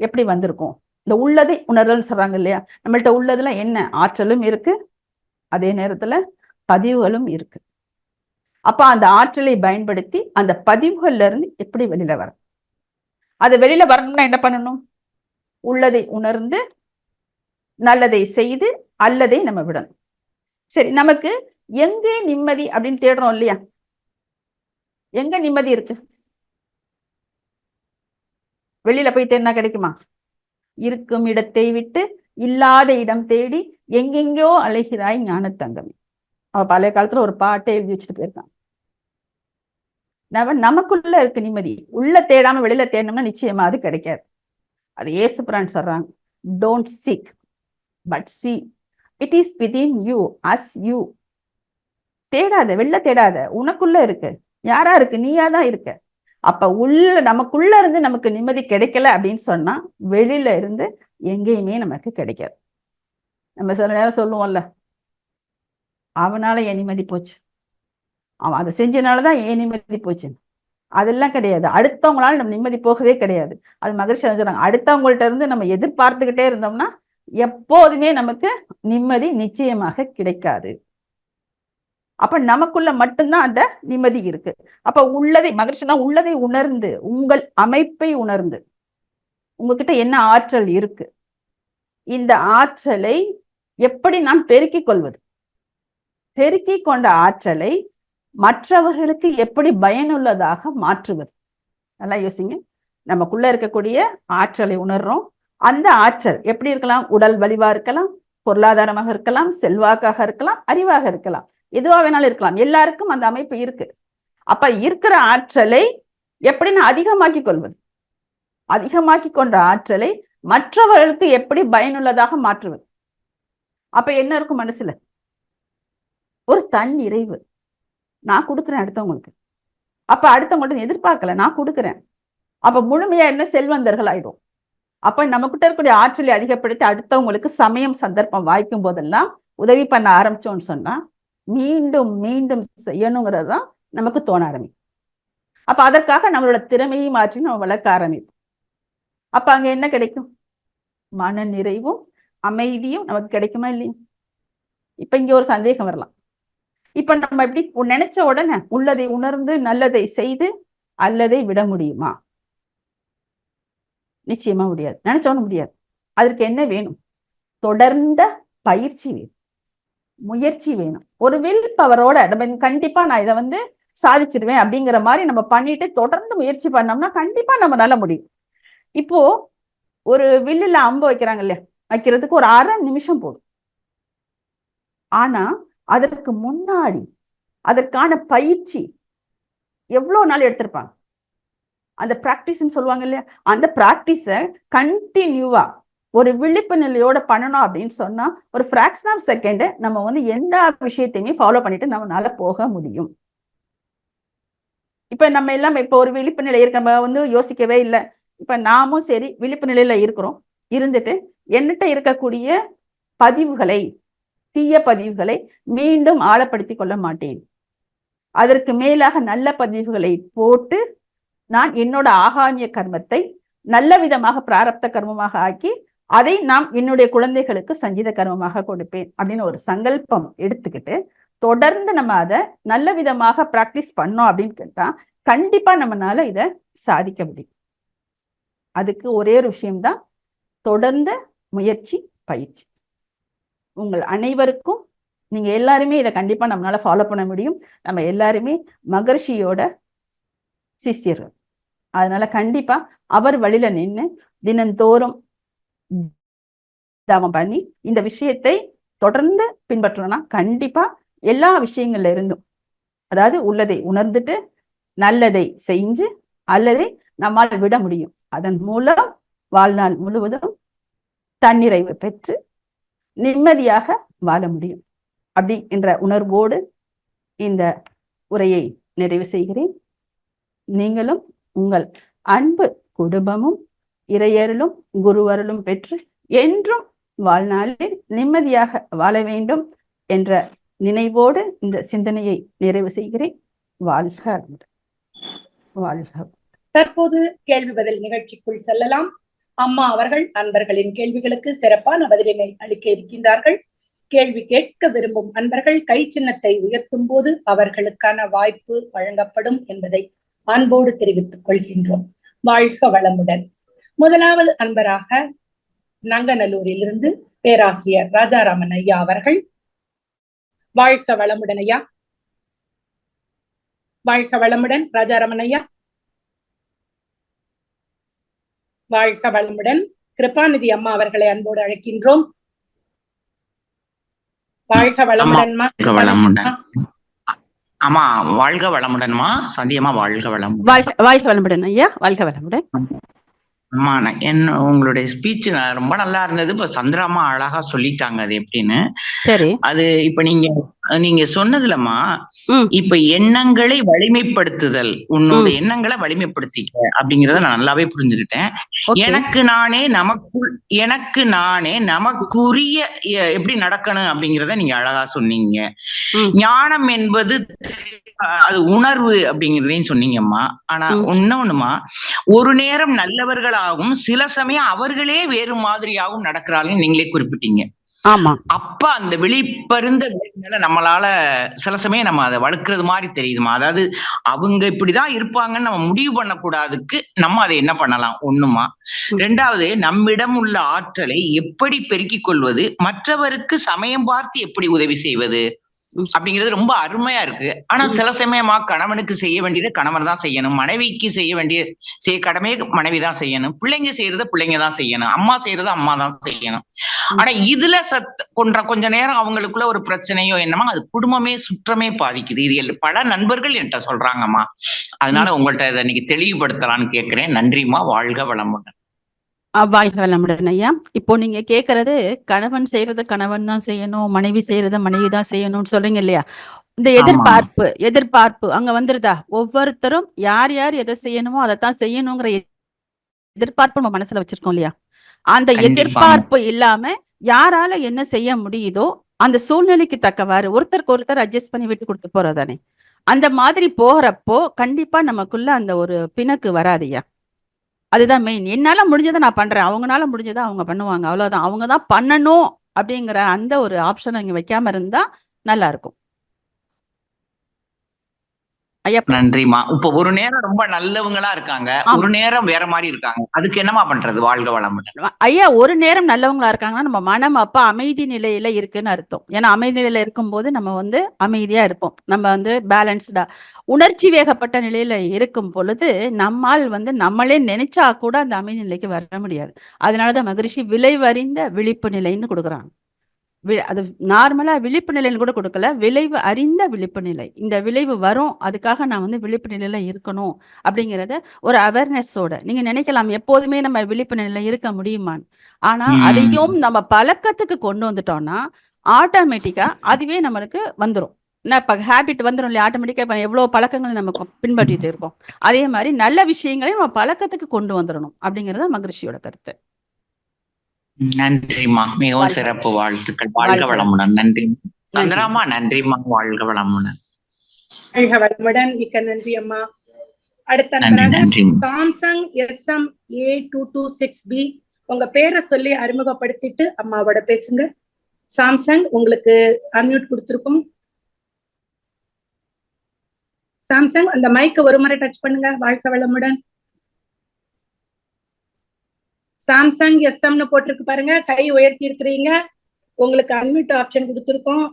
எப்படி வந்திருக்கும்? இந்த உள்ளதை உணர்தல் சொல்றாங்க இல்லையா? நம்மள்ட்ட உள்ளதுல என்ன? ஆற்றலும் இருக்கு, அதே நேரத்துல பதிவுகளும் இருக்கு. அப்ப அந்த ஆற்றலை பயன்படுத்தி அந்த பதிவுகள்ல இருந்து எப்படி வெளியில வர? அது வெளியில வரணும்னா என்ன பண்ணணும்? உள்ளதை உணர்ந்து நல்லதை செய்து அல்லதை நம்ம விடணும். சரி, நமக்கு எங்கே நிம்மதி அப்படின்னு தேடுறோம் இல்லையா? எங்க நிம்மதி இருக்கு? வெளியில போய் தேடினா கிடைக்குமா? இருக்கும் இடத்தை விட்டு இல்லாத இடம் தேடி எங்கெங்கோ அலைகிறாய் ஞானத்தங்கமே. அவ பழைய காலத்துல ஒரு பாட்டை எழுதி வச்சுட்டு போயிருக்கான். நமக்குள்ள இருக்கு நிம்மதி. உள்ள தேடாம வெளியில தேடணும்னா நிச்சயமா அது கிடைக்காது. அது இயேசுபிரான் சொல்றாங்க, don't seek but see it is within you as you. தேடாத, வெளில தேடாத, உனக்குள்ள இருக்கு. யாரா இருக்கு? நீயா தான் இருக்க. அப்ப நமக்குள்ள இருந்து நமக்கு நிம்மதி கிடைக்கல அப்படின்னு சொன்னா வெளியில இருந்து எங்கேயுமே நமக்கு கிடைக்காது. நம்ம சில நேரம் சொல்லுவோம்ல, அவனால என் நிம்மதி போச்சு, அவன் அதை செஞ்சனாலதான் என் நிம்மதி போச்சு. அதெல்லாம் கிடையாது. அடுத்தவங்களால நம்ம நிம்மதி போகவே கிடையாது. அது மகிழ்ச்சி சொல்றாங்க. அடுத்தவங்கள்ட்ட இருந்து நம்ம எதிர்பார்த்துக்கிட்டே இருந்தோம்னா எப்போதுமே நமக்கு நிம்மதி நிச்சயமாக கிடைக்காது. அப்ப நமக்குள்ள மட்டும்தான் அந்த நிம்மதி இருக்கு. அப்ப உள்ளதை, மகிழ்ச்சினா உள்ளதை உணர்ந்து, உங்கள் அமைப்பை உணர்ந்து, உங்ககிட்ட என்ன ஆற்றல் இருக்கு, இந்த ஆற்றலை எப்படி நாம் பெருக்கிக் கொள்வது, பெருக்கி கொண்ட ஆற்றலை மற்றவர்களுக்கு எப்படி பயனுள்ளதாக மாற்றுவது. நல்லா யோசிங்க. நமக்குள்ள இருக்கக்கூடிய ஆற்றலை உணர்றோம். அந்த ஆற்றல் எப்படி இருக்கலாம்? உடல் வலிவா இருக்கலாம், பொருளாதாரமாக இருக்கலாம், செல்வாக்காக இருக்கலாம், அறிவாக இருக்கலாம், எதுவா வேணாலும் இருக்கலாம். எல்லாருக்கும் அந்த அமைப்பு இருக்கு. அப்ப இருக்கிற ஆற்றலை எப்படி நான் அதிகமாக்கி கொள்வது, அதிகமாக்கி கொண்ட ஆற்றலை மற்றவர்களுக்கு எப்படி பயனுள்ளதாக மாற்றுவது. அப்ப என்ன இருக்கும் மனசுல? ஒரு தன் நிறைவு. நான் கொடுக்குறேன் அடுத்தவங்களுக்கு. அப்ப அடுத்தவங்கள்ட்ட எதிர்பார்க்கல, நான் கொடுக்குறேன். அப்ப முழுமையா என்ன? செல்வந்தர்கள் ஆயிடும். அப்ப நமக்கிட்ட இருக்கக்கூடிய ஆற்றலை அதிகப்படுத்தி அடுத்தவங்களுக்கு சமயம் சந்தர்ப்பம் வாய்க்கும் போதெல்லாம் உதவி பண்ண ஆரம்பிச்சோம்னு சொன்னா மீண்டும் மீண்டும் செய்யணுங்கிறது தான் நமக்கு தோண ஆரம்பிக்கும். அப்ப அதற்காக நம்மளோட திறமையை மாற்றி நம்ம வளர்க்க ஆரம்பிப்போம். அப்ப அங்க என்ன கிடைக்கும்? மன நிறைவும் அமைதியும் நமக்கு கிடைக்குமா இல்லையா? இப்ப இங்க ஒரு சந்தேகம் வரலாம். இப்ப நம்ம எப்படி நினைச்ச உடனே உள்ளதை உணர்ந்து நல்லதை செய்து அல்லதை விட முடியுமா? நிச்சயமா முடியாது. நினைச்சோன்னு முடியாது. அதற்கு என்ன வேணும்? தொடர்ந்த பயிற்சி வேணும், முயற்சி வேணும். ஒரு வில் பவரோட நம்ம கண்டிப்பா நான் இதை சாதிச்சிருவேன் அப்படிங்கிற மாதிரி நம்ம பண்ணிட்டு தொடர்ந்து முயற்சி பண்ணோம்னா கண்டிப்பா நம்மளால முடியும். இப்போ ஒரு வில்லுல அம்பு வைக்கிறாங்க இல்லையா, வைக்கிறதுக்கு ஒரு 1/2 நிமிஷம் போதும். ஆனா அதற்கு முன்னாடி அதற்கான பயிற்சி எவ்வளவு நாள் எடுத்திருப்பாங்க. அந்த பிராக்டிஸ்ன்னு சொல்லுவாங்க இல்லையா, அந்த பிராக்டிஸ கண்டினியூவா ஒரு விழிப்பு நிலையோட பண்ணணும் அப்படின்னு சொன்னா ஒரு ஃபிராக்ஷன் ஆஃப் செகண்ட் நம்ம எந்த விஷயத்தையுமே ஃபாலோ பண்ணிட்டு நம்மளால போக முடியும். இப்ப நம்ம எல்லாம் இப்ப ஒரு விழிப்பு நிலை இருக்க நம்ம யோசிக்கவே இல்லை. இப்ப நாமும் சரி விழிப்பு நிலையில இருக்கிறோம். இருந்துட்டு என்னட்ட இருக்கக்கூடிய பதிவுகளை, தீய பதிவுகளை மீண்டும் ஆழப்படுத்திக் கொள்ள மாட்டேன். அதற்கு மேலாக நல்ல பதிவுகளை போட்டு நான் என்னோட ஆகாமிய கர்மத்தை நல்ல விதமாக பிராரப்த கர்மமாக ஆக்கி அதை நாம் என்னுடைய குழந்தைகளுக்கு சஞ்சித கர்மமாக கொடுப்பேன் அப்படின்னு ஒரு சங்கல்பம் எடுத்துக்கிட்டு தொடர்ந்து நம்ம அதை நல்ல விதமாக பிராக்டிஸ் பண்ணோம் அப்படின்னு கேட்டா கண்டிப்பா நம்மளால இதை சாதிக்க முடியும். அதுக்கு ஒரே ஒரு விஷயம்தான், தொடர்ந்த முயற்சி, பயிற்சி. உங்கள் அனைவருக்கும் நீங்க எல்லாருமே இதை கண்டிப்பா நம்மளால ஃபாலோ பண்ண முடியும். நம்ம எல்லாருமே மகர்ஷியோட சிஷ்யர்கள். அதனால கண்டிப்பா அவர் வழியில நின்று தினந்தோறும் தவம் பண்ணி இந்த விஷயத்தை தொடர்ந்து பின்பற்றோம்னா கண்டிப்பா எல்லா விஷயங்கள்ல இருந்தும், அதாவது உள்ளதை உணர்ந்துட்டு நல்லதை செஞ்சு அல்லதை நம்மால் விட முடியும். அதன் மூலம் வாழ்நாள் முழுவதும் தன்னிறைவு பெற்று நிம்மதியாக வாழ முடியும். அப்படி என்ற உணர்வோடு இந்த உரையை நிறைவு செய்கிறேன். நீங்களும் உங்கள் அன்பு குடும்பமும் இறையருளும் குருவருளும் பெற்று என்றும் வாழ்நாளில் நிம்மதியாக வாழ வேண்டும் என்ற நினைவோடு இந்த சிந்தனையை நிறைவு செய்கிறேன். வாழ்க வாழ்க. தற்போது கேள்வி பதில் நிகழ்ச்சிக்குள் செல்லலாம். அம்மா அவர்கள் அன்பர்களின் கேள்விகளுக்கு சிறப்பான பதிலினை அளிக்க இருக்கின்றார்கள். கேள்வி கேட்க விரும்பும் அன்பர்கள் கை சின்னத்தை உயர்த்தும் போது அவர்களுக்கான வாய்ப்பு வழங்கப்படும் என்பதை அன்போடு தெரிவித்துக் கொள்கின்றோம். வாழ்க வளமுடன். முதலாவது அன்பராக நங்கநல்லூரிலிருந்து பேராசிரியர் ராஜாராமன் ஐயா அவர்கள். வாழ்க வளமுடன் ஐயா. வாழ்க வளமுடன் ராஜாராமன் ஐயா. வாழ்க வளமுடன். கிருபாநிதி அம்மா அவர்களை அன்போடு அழைக்கின்றோம். வாழ்க வளமுடன்மா. ஆமா, வாழ்க வளமுடன்மா. சந்தியம்மா வாழ்க வளமுடன். வாழ்க வளமுடன் ஐயா. வாழ்க வளமுடன். அம்மா, உங்களுடைய ஸ்பீச் ரொம்ப நல்லா இருந்தது. இப்ப சந்திராமா அழகா சொல்லிட்டாங்க அது எப்படின்னு. சரி, அது இப்ப நீங்க சொன்னதுலமா இப்ப எண்ணங்களை வலிமைப்படுத்துதல், உன்னோட எண்ணங்களை வலிமைப்படுத்திக்க அப்படிங்கறத நான் நல்லாவே புரிஞ்சுக்கிட்டேன். எனக்கு நானே நமக்குரிய எப்படி நடக்கணும் அப்படிங்கறத நீங்க அழகா சொன்னீங்க. ஞானம் என்பது அது உணர்வு அப்படிங்கிறதையும் சொன்னீங்கம்மா. ஆனா ஒண்ணுமா, ஒரு நேரம் நல்லவர்களாகவும் சில சமயம் அவர்களே வேறு மாதிரியாகவும் நடக்கிறாங்கன்னு நீங்களே குறிப்பிட்டீங்க. ஆமா. அப்ப அந்த விழிப்பருந்த நம்மளால சில சமயம் நம்ம அதை வளர்க்கறது மாதிரி தெரியுதுமா. அதாவது அவங்க இப்படிதான் இருப்பாங்கன்னு நம்ம முடிவு பண்ணக்கூடாதுக்கு நம்ம அதை என்ன பண்ணலாம்? ஒண்ணுமா. ரெண்டாவது, நம்மிடம் உள்ள ஆற்றலை எப்படி பெருக்கிக் கொள்வது, மற்றவருக்கு சமயம் பார்த்து எப்படி உதவி செய்வது அப்படிங்கிறது ரொம்ப அருமையா இருக்கு. ஆனா சில சமயமா கணவனுக்கு செய்ய வேண்டியதை கணவன் தான் செய்யணும், மனைவிக்கு செய்ய வேண்டிய கடமையை மனைவி தான் செய்யணும், பிள்ளைங்க செய்யறத பிள்ளைங்க தான் செய்யணும், அம்மா செய்யறத அம்மா தான் செய்யணும். ஆனா இதுல கொஞ்ச நேரம் அவங்களுக்குள்ள ஒரு பிரச்சனையோ என்னமா, அது குடும்பமே சுற்றமே பாதிக்குது. இது பல நண்பர்கள் என்கிட்ட சொல்றாங்கம்மா. அதனால உங்கள்ட்ட இதை இன்னைக்கு தெளிவுபடுத்தலான்னு கேட்கிறேன். நன்றிம்மா. வாழ்க வளமுடன். வாழ்க வளமுடன் ஐயா. இப்போ நீங்க கேக்குறது கணவன் செய்யறத கணவன் தான் செய்யணும், மனைவி செய்யறத மனைவி தான் செய்யணும்னு சொல்றீங்க இல்லையா? இந்த எதிர்பார்ப்பு அங்க வந்துருதா? ஒவ்வொருத்தரும் யார் யார் எதை செய்யணுமோ அதைத்தான் செய்யணுங்கிற எதிர்பார்ப்பு நம்ம மனசுல வச்சிருக்கோம் இல்லையா? அந்த எதிர்பார்ப்பு இல்லாம யாரால என்ன செய்ய முடியுதோ அந்த சூழ்நிலைக்கு தக்கவாறு ஒருத்தருக்கு ஒருத்தர் அட்ஜஸ்ட் பண்ணி விட்டு கொடுத்து போறதானே. அந்த மாதிரி போகிறப்போ கண்டிப்பா நமக்குள்ள அந்த ஒரு பிணக்கு வராதுயா. அதுதான் மெயின். என்னால முடிஞ்சதை நான் பண்றேன், அவங்களால முடிஞ்சதை அவங்க பண்ணுவாங்க, அவ்வளவுதான். அவங்க தான் பண்ணணும் அப்படிங்கிற அந்த ஒரு ஆப்ஷன் நீங்க வைக்காம இருந்தா நல்லா இருக்கும். ஐயா நன்றிமா. இப்ப ஒரு நேரம் ரொம்ப நல்லவங்களா இருக்காங்க, ஆமா. ஒரு நேரம் வேற மாதிரி இருக்காங்க. அதுக்கு என்னமா பண்றது? வாழ்க வளமுடன். ஐயா ஒரு நேரம் நல்லவங்களா இருக்காங்கன்னா நம்ம மனம் அப்ப அமைதி நிலையில இருக்குன்னு அர்த்தம். ஏன்னா அமைதி நிலையில இருக்கும்போது நம்ம வந்து அமைதியா இருப்போம். நம்ம வந்து பேலன்ஸ்டா உணர்ச்சி வேகப்பட்ட நிலையில இருக்கும் பொழுது நம்மால் வந்து நம்மளே நினைச்சா கூட அந்த அமைதி நிலைக்கு வர முடியாது. அதனாலதான் மகரிஷி விளைவறிந்த விழிப்பு நிலைன்னு கொடுக்குறாங்க. அது நார்மலா விழிப்பு நிலைன்னு கூட கொடுக்கல, விளைவு அறிந்த விழிப்பு நிலை. இந்த விளைவு வரும், அதுக்காக நான் வந்து விழிப்பு நிலையில இருக்கணும் அப்படிங்கிறத ஒரு அவேர்னஸோட நீங்க நினைக்கலாம் எப்போதுமே நம்ம விழிப்பு நிலையில இருக்க முடியுமான்னு. ஆனா அதையும் நம்ம பழக்கத்துக்கு கொண்டு வந்துட்டோம்னா ஆட்டோமேட்டிக்கா அதுவே நம்மளுக்கு வந்துடும். இப்ப ஹேபிட் வந்துடும் இல்லையா, ஆட்டோமேட்டிக்கா இப்ப எவ்வளவு பழக்கங்கள் நம்ம பின்பற்றிட்டு இருக்கோம். அதே மாதிரி நல்ல விஷயங்களையும் நம்ம பழக்கத்துக்கு கொண்டு வந்துடணும் அப்படிங்கிறது மகரிஷியோட கருத்து. நன்றிமா, மிகவும் சிறப்பு. வாழ்த்துக்கள். வாழ்க வளமுடன். நன்றி சந்திராமா. நன்றிமா. வாழ்க வளமுடன். வாழ்க வளமுடன். மிக்க நன்றி அம்மா. அடுத்த சாம்சங் SM-A226B உங்க பேரை சொல்லி அறிமுகப்படுத்திட்டு அம்மாவோட பேசுங்க. சாம்சங் உங்களுக்கு அன்மியூட் கொடுத்திருக்கோம். சாம்சங் அந்த மைக் ஒரு முறை டச் பண்ணுங்க. வாழ்க வளமுடன். சாம்சங் SM போட்டிருக்கு பாருங்க, கை உயர்த்தி இருக்கிறீங்க, உங்களுக்கு அன்மியூட் ஆப்ஷன் கொடுத்திருக்கோம்.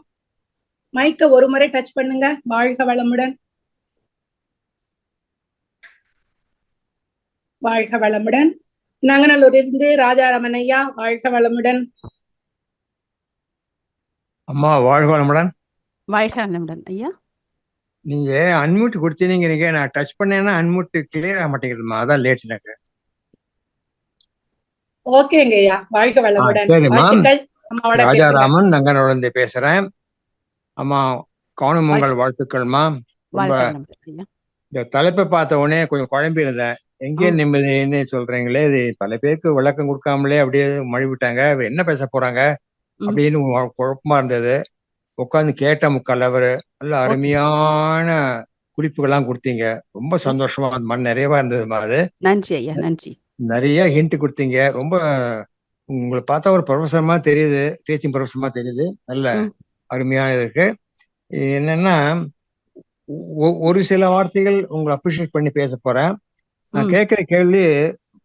மைக்க ஒரு முறை டச் பண்ணுங்க. வாழ்க வளமுடன். வாழ்க வளமுடன். நங்கநல்லூரிலிருந்து ராஜாராமன் ஐயா, வாழ்க வளமுடன். அம்மா வாழ்க வளமுடன். வாழ்க வளமுடன் ஐயா. நீங்க அன்மியூட் கொடுத்தீங்க, நான் டச் பண்ணேன்னா அன்மியூட் கிளியர் ஆக மாட்டேங்குதுமா, அதான் லேட் எனக்கு. ஓகேங்க ஐயா, வாழ்க வளமுடன். சரிம்மா, ராஜாராமன் நங்கநல்லூர்ல பேசுறேன். அம்மா காணுமங்கள் வாழ்த்துக்கள்மா. ரொம்ப இந்த தலைப்பை பார்த்த உடனே கொஞ்சம் குழம்பி இருந்தேன். எங்கே நிம்மதின்னு சொல்றீங்களே, இது பல பேருக்கு விளக்கம் கொடுக்காமலே அப்படியே மழை விட்டாங்க, என்ன பேச போறாங்க அப்படின்னு குழப்பமா இருந்தது. உட்காந்து கேட்ட முக்கால் அவரு நல்ல அருமையான குறிப்புகள்லாம் கொடுத்தீங்க. ரொம்ப சந்தோஷமா, மன நிறைவா இருந்ததுமா. அது நன்றி ஐயா, நன்றி. நிறைய ஹிண்ட் கொடுத்தீங்க. ரொம்ப உங்களை பார்த்தா ஒரு ப்ரொஃபஸர்மா தெரியுது, டீச்சிங் ப்ரொஃபஸர்மா தெரியுது. நல்ல அருமையான இருக்கு. என்னன்னா ஒரு சில வார்த்தைகள் உங்களை அப்ரிஷியேட் பண்ணி பேச போறேன். நான் கேட்கிற கேள்வி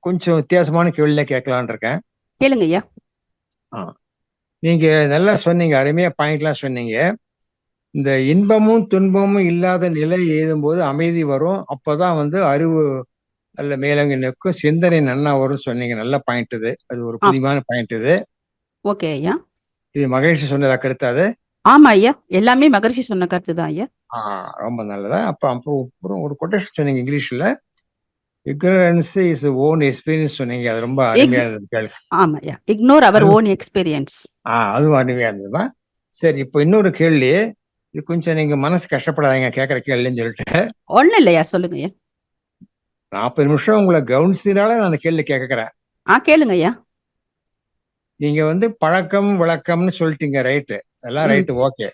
கொஞ்சம் வித்தியாசமான கேள்வியில கேட்கலான் இருக்கேன். கேளுங்க ஐயா. நீங்க நல்லா சொன்னீங்க, அருமையா பாயிண்ட்லாம் சொன்னீங்க. இந்த இன்பமும் துன்பமும் இல்லாத நிலை எழுதும்போது அமைதி வரும், அப்பதான் வந்து அறிவு நல்ல மேலங்க நிற்கும், சிந்தனை நன்னா வரும் சொன்னீங்க. நல்ல பாயிண்ட் இது, அது ஒரு புதியமான பாயிண்ட் இது. ஓகே ஐயா. இது மகரிஷி சொன்னதா கருத்து அது? ஆமா ஐயா, எல்லாமே மகரிஷி சொன்ன கருத்து தான் ஐயா. ரொம்ப நல்லதா. அப்புறம் ஒரு கொட்டேஷன் சொன்னீங்க இங்கிலீஷ்ல, ignorance is own experience சொன்னீங்க. அது ரொம்ப அருமையா இருந்தது. ஆமா ஐயா, இக்னோர் அவர் ஓன் எக்ஸ்பீரியன்ஸ். அதுவும் அருமையா இருந்ததுமா. சரி, இப்போ இன்னொரு கேள்வி, இது கொஞ்சம் நீங்க மனசு கஷ்டப்படாதீங்க கேட்கற கேள்வின்னு சொல்லிட்டு. ஒண்ணும் இல்லையா, சொல்லுங்க ஐயா. 40 நிமிஷம் உங்களை கவனிச்சதுனால நான் அந்த கேள்வி கேட்கிறேன். கேளுங்க ஐயா. நீங்க வந்து பழக்கம் விளக்கம்னு சொல்லிட்டீங்க, ரைட்டு, எல்லாம் ரைட்டு, ஓகே.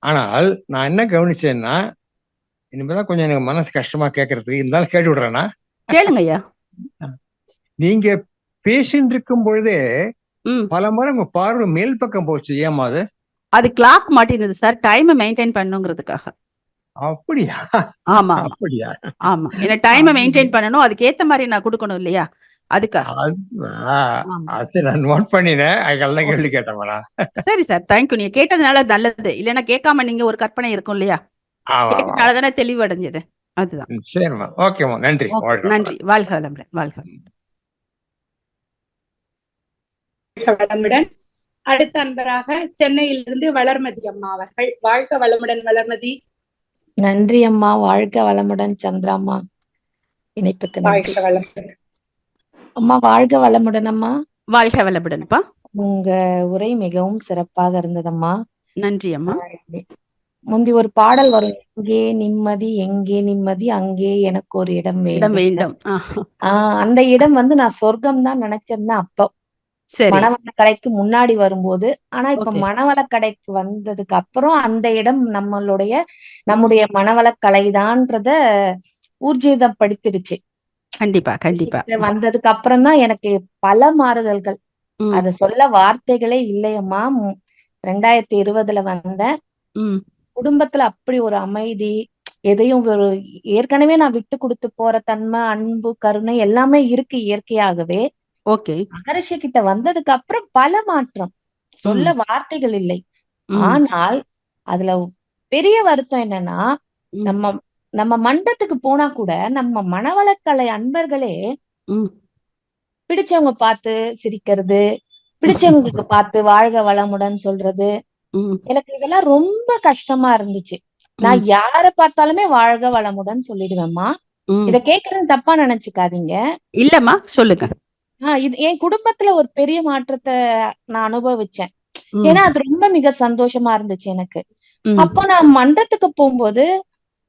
ஆனால் நான் என்ன கவனிச்சேன்னா, இனிமேதான் கொஞ்சம் எனக்கு மனசு கஷ்டமா கேட்கறதுக்கு, இருந்தாலும் கேட்டு விடுறேன்னா. கேளுங்க ஐயா. நீங்க பேசிட்டு இருக்கும் பொழுதே பல முறை உங்க பார்வை மேல் பக்கம் போச்சு, ஏமா அது? அது கிளாக் மாட்டிருந்தது சார், டைமை மெயின்டைன் பண்ணுங்கிறதுக்காக. அப்படியா? ஆமா அப்படியா? ஆமா, என்ன டைமை மெயின்டைன் பண்ணணும், அதுக்கு ஏத்த மாதிரி நான் கொடுக்கணும் இல்லையா, அதுக்காக. அது நான் நோட் பண்ணினேன், அதுக்கெல்லாம் கேள்வி கேட்டேன். சரி சார், தேங்க்யூ. நீங்க கேட்டதுனால நல்லது, இல்லைன்னா கேட்காம நீங்க ஒரு கற்பனை இருக்கும் இல்லையா, கேட்டதுனாலதானே தெளிவடைஞ்சது, அதுதான். சரிம்மா, ஓகேம்மா, நன்றி. நன்றி, வாழ்க வளமுடன். வாழ்க வளமுடன். அடுத்த அன்பராக சென்னையிலிருந்து வளர்மதி அம்மா அவர்கள், வாழ்க வளமுடன். வளர்மதி. நன்றி அம்மா, வாழ்க வளமுடன். சந்திராம்மா, இணைப்புக்கு நன்றி. அம்மா வாழ்க வளமுடன். அம்மா வாழ்க வளமுடன்ப்பா. உங்க உரை மிகவும் சிறப்பாக இருந்ததம்மா. நன்றி அம்மா. முந்தி ஒரு பாடல் வரும், எங்கே நிம்மதி எங்கே நிம்மதி அங்கே எனக்கு ஒரு இடம் வேண்டும். அந்த இடம் வந்து நான் சொர்க்கம் தான் நினைச்சிருந்தேன் அப்போ, மணவளக்கடைக்கு முன்னாடி வரும்போது. ஆனா இப்ப மணவளக்கடைக்கு வந்ததுக்கு அப்புறம் அந்த இடம் நம்முடைய மணவளக்கலைதான்றத ஊர்ஜிதப்படுத்திடுச்சு. கண்டிப்பா கண்டிப்பா. வந்ததுக்கு அப்புறம் தான் எனக்கு பல மாறுதல்கள். அத சொல்ல வார்த்தைகளே இல்லையம்மா. 2020 வந்தேன். குடும்பத்துல அப்படி ஒரு அமைதி, எதையும் ஒரு ஏற்கனவே நான் விட்டு கொடுத்து போற தன்மை, அன்பு, கருணை எல்லாமே இருக்கு இயற்கையாகவே. ஓகே. மகரிஷி கிட்ட வந்ததுக்கு அப்புறம் பல மாற்றம், சொல்ல வார்த்தைகள் இல்லை. ஆனால் அதுல பெரிய வருத்தம் என்னன்னா, நம்ம நம்ம மன்றத்துக்கு போனா கூட நம்ம மனவளக்கலை அன்பர்களே பிடிச்சவங்க பார்த்து சிரிக்கிறது, பிடிச்சவங்களுக்கு பார்த்து வாழ்க வளமுடன் சொல்றது, எனக்கு இதெல்லாம் ரொம்ப கஷ்டமா இருந்துச்சு. நான் யார பார்த்தாலுமே வாழ்க வளமுடன் சொல்லிடுவேம்மா. இத கேக்குறது தப்பா நினைச்சுக்காதீங்க. இல்லம்மா, சொல்லுங்க. இது என் குடும்பத்துல ஒரு பெரிய மாற்றத்தை நான் அனுபவிச்சேன். ஏன்னா அது ரொம்ப மிக சந்தோஷமா இருந்துச்சு எனக்கு. அப்போ நான் மன்றத்துக்கு போகும்போது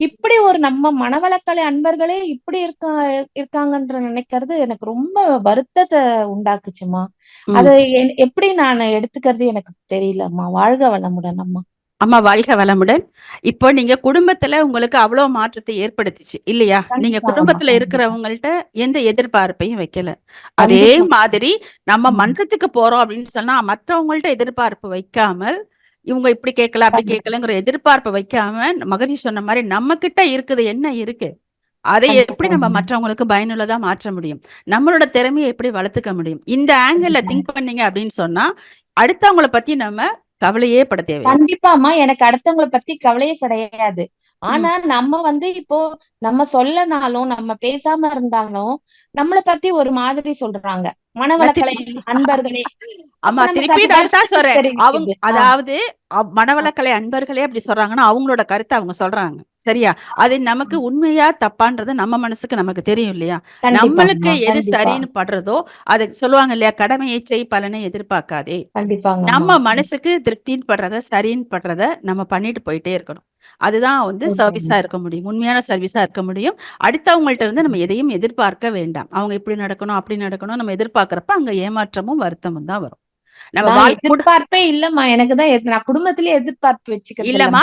இப்படி ஒரு நம்ம மனவளக்கலை அன்பர்களே இப்படி இருக்காங்கன்ற நினைக்கிறது எனக்கு ரொம்ப வருத்தத்தை உண்டாக்குச்சுமா. அதை எப்படி நான் எடுத்துக்கிறது எனக்கு தெரியலம்மா. வாழ்க வளமுடன் அம்மா. அம்மா வாழ்க வளமுடன். இப்போ நீங்க குடும்பத்துல உங்களுக்கு அவ்வளவு மாற்றத்தை ஏற்படுத்திச்சு இல்லையா? நீங்க குடும்பத்துல இருக்கிறவங்கள்ட்ட எந்த எதிர்பார்ப்பையும் வைக்கல. அதே மாதிரி நம்ம மன்றத்துக்கு போறோம் அப்படின்னு சொன்னா மற்றவங்கள்ட்ட எதிர்பார்ப்பு வைக்காமல், இவங்க இப்படி கேட்கல அப்படி கேட்கலங்கிற எதிர்பார்ப்பை வைக்காம, மகரிஷி சொன்ன மாதிரி நம்ம கிட்ட இருக்குது என்ன இருக்கு, அதை எப்படி நம்ம மற்றவங்களுக்கு பயனுள்ளதா மாற்ற முடியும், நம்மளோட திறமையை எப்படி வளர்த்துக்க முடியும், இந்த ஆங்கிள் திங்க் பண்ணீங்க அப்படின்னு சொன்னா அடுத்தவங்களை பத்தி நம்ம கவலையே பட தேவை. கண்டிப்பாமா, எனக்கு அடுத்தவங்களை பத்தி கவலையே கிடையாது. ஆனா நம்ம இப்போ நம்ம சொல்லனாலும் நம்ம பேசாம இருந்தாலும் நம்மளை பத்தி ஒரு மாதிரி சொல்றாங்க மனவளக்கலை அன்பர்களே. ஆமா, திருப்பி தான் சொல்றேன். அவங்க அதாவது மனவளக்கலை அன்பர்களே அப்படி சொல்றாங்கன்னா அவங்களோட கருத்தை அவங்க சொல்றாங்க, சரியா? அது நமக்கு உண்மையா தப்பான்றது நம்ம மனசுக்கு நமக்கு தெரியும் இல்லையா? நம்மளுக்கு எது சரின்னு படுறதோ அது சொல்லுவாங்க இல்லையா, கடமையை செய் பலனை எதிர்பார்க்காதே. நம்ம மனசுக்கு திருப்தின்னு படுறத சரின்னு படுறத நம்ம பண்ணிட்டு போயிட்டே இருக்கணும். அதுதான் சர்வீஸா இருக்க முடியும், உண்மையான சர்வீஸா இருக்க முடியும். அடுத்தவங்கள்ட்ட இருந்து நம்ம எதையும் எதிர்பார்க்க வேண்டாம். அவங்க இப்படி நடக்கணும் அப்படி நடக்கணும் நம்ம எதிர்பார்க்கறப்ப அங்க ஏமாற்றமும் வருத்தமும் தான் வரும். நம்ம எதிர்பார்ப்பே இல்லம்மா. எனக்குதான் நான் குடும்பத்திலே எதிர்பார்ப்பு வச்சுக்கிறது இல்லம்மா.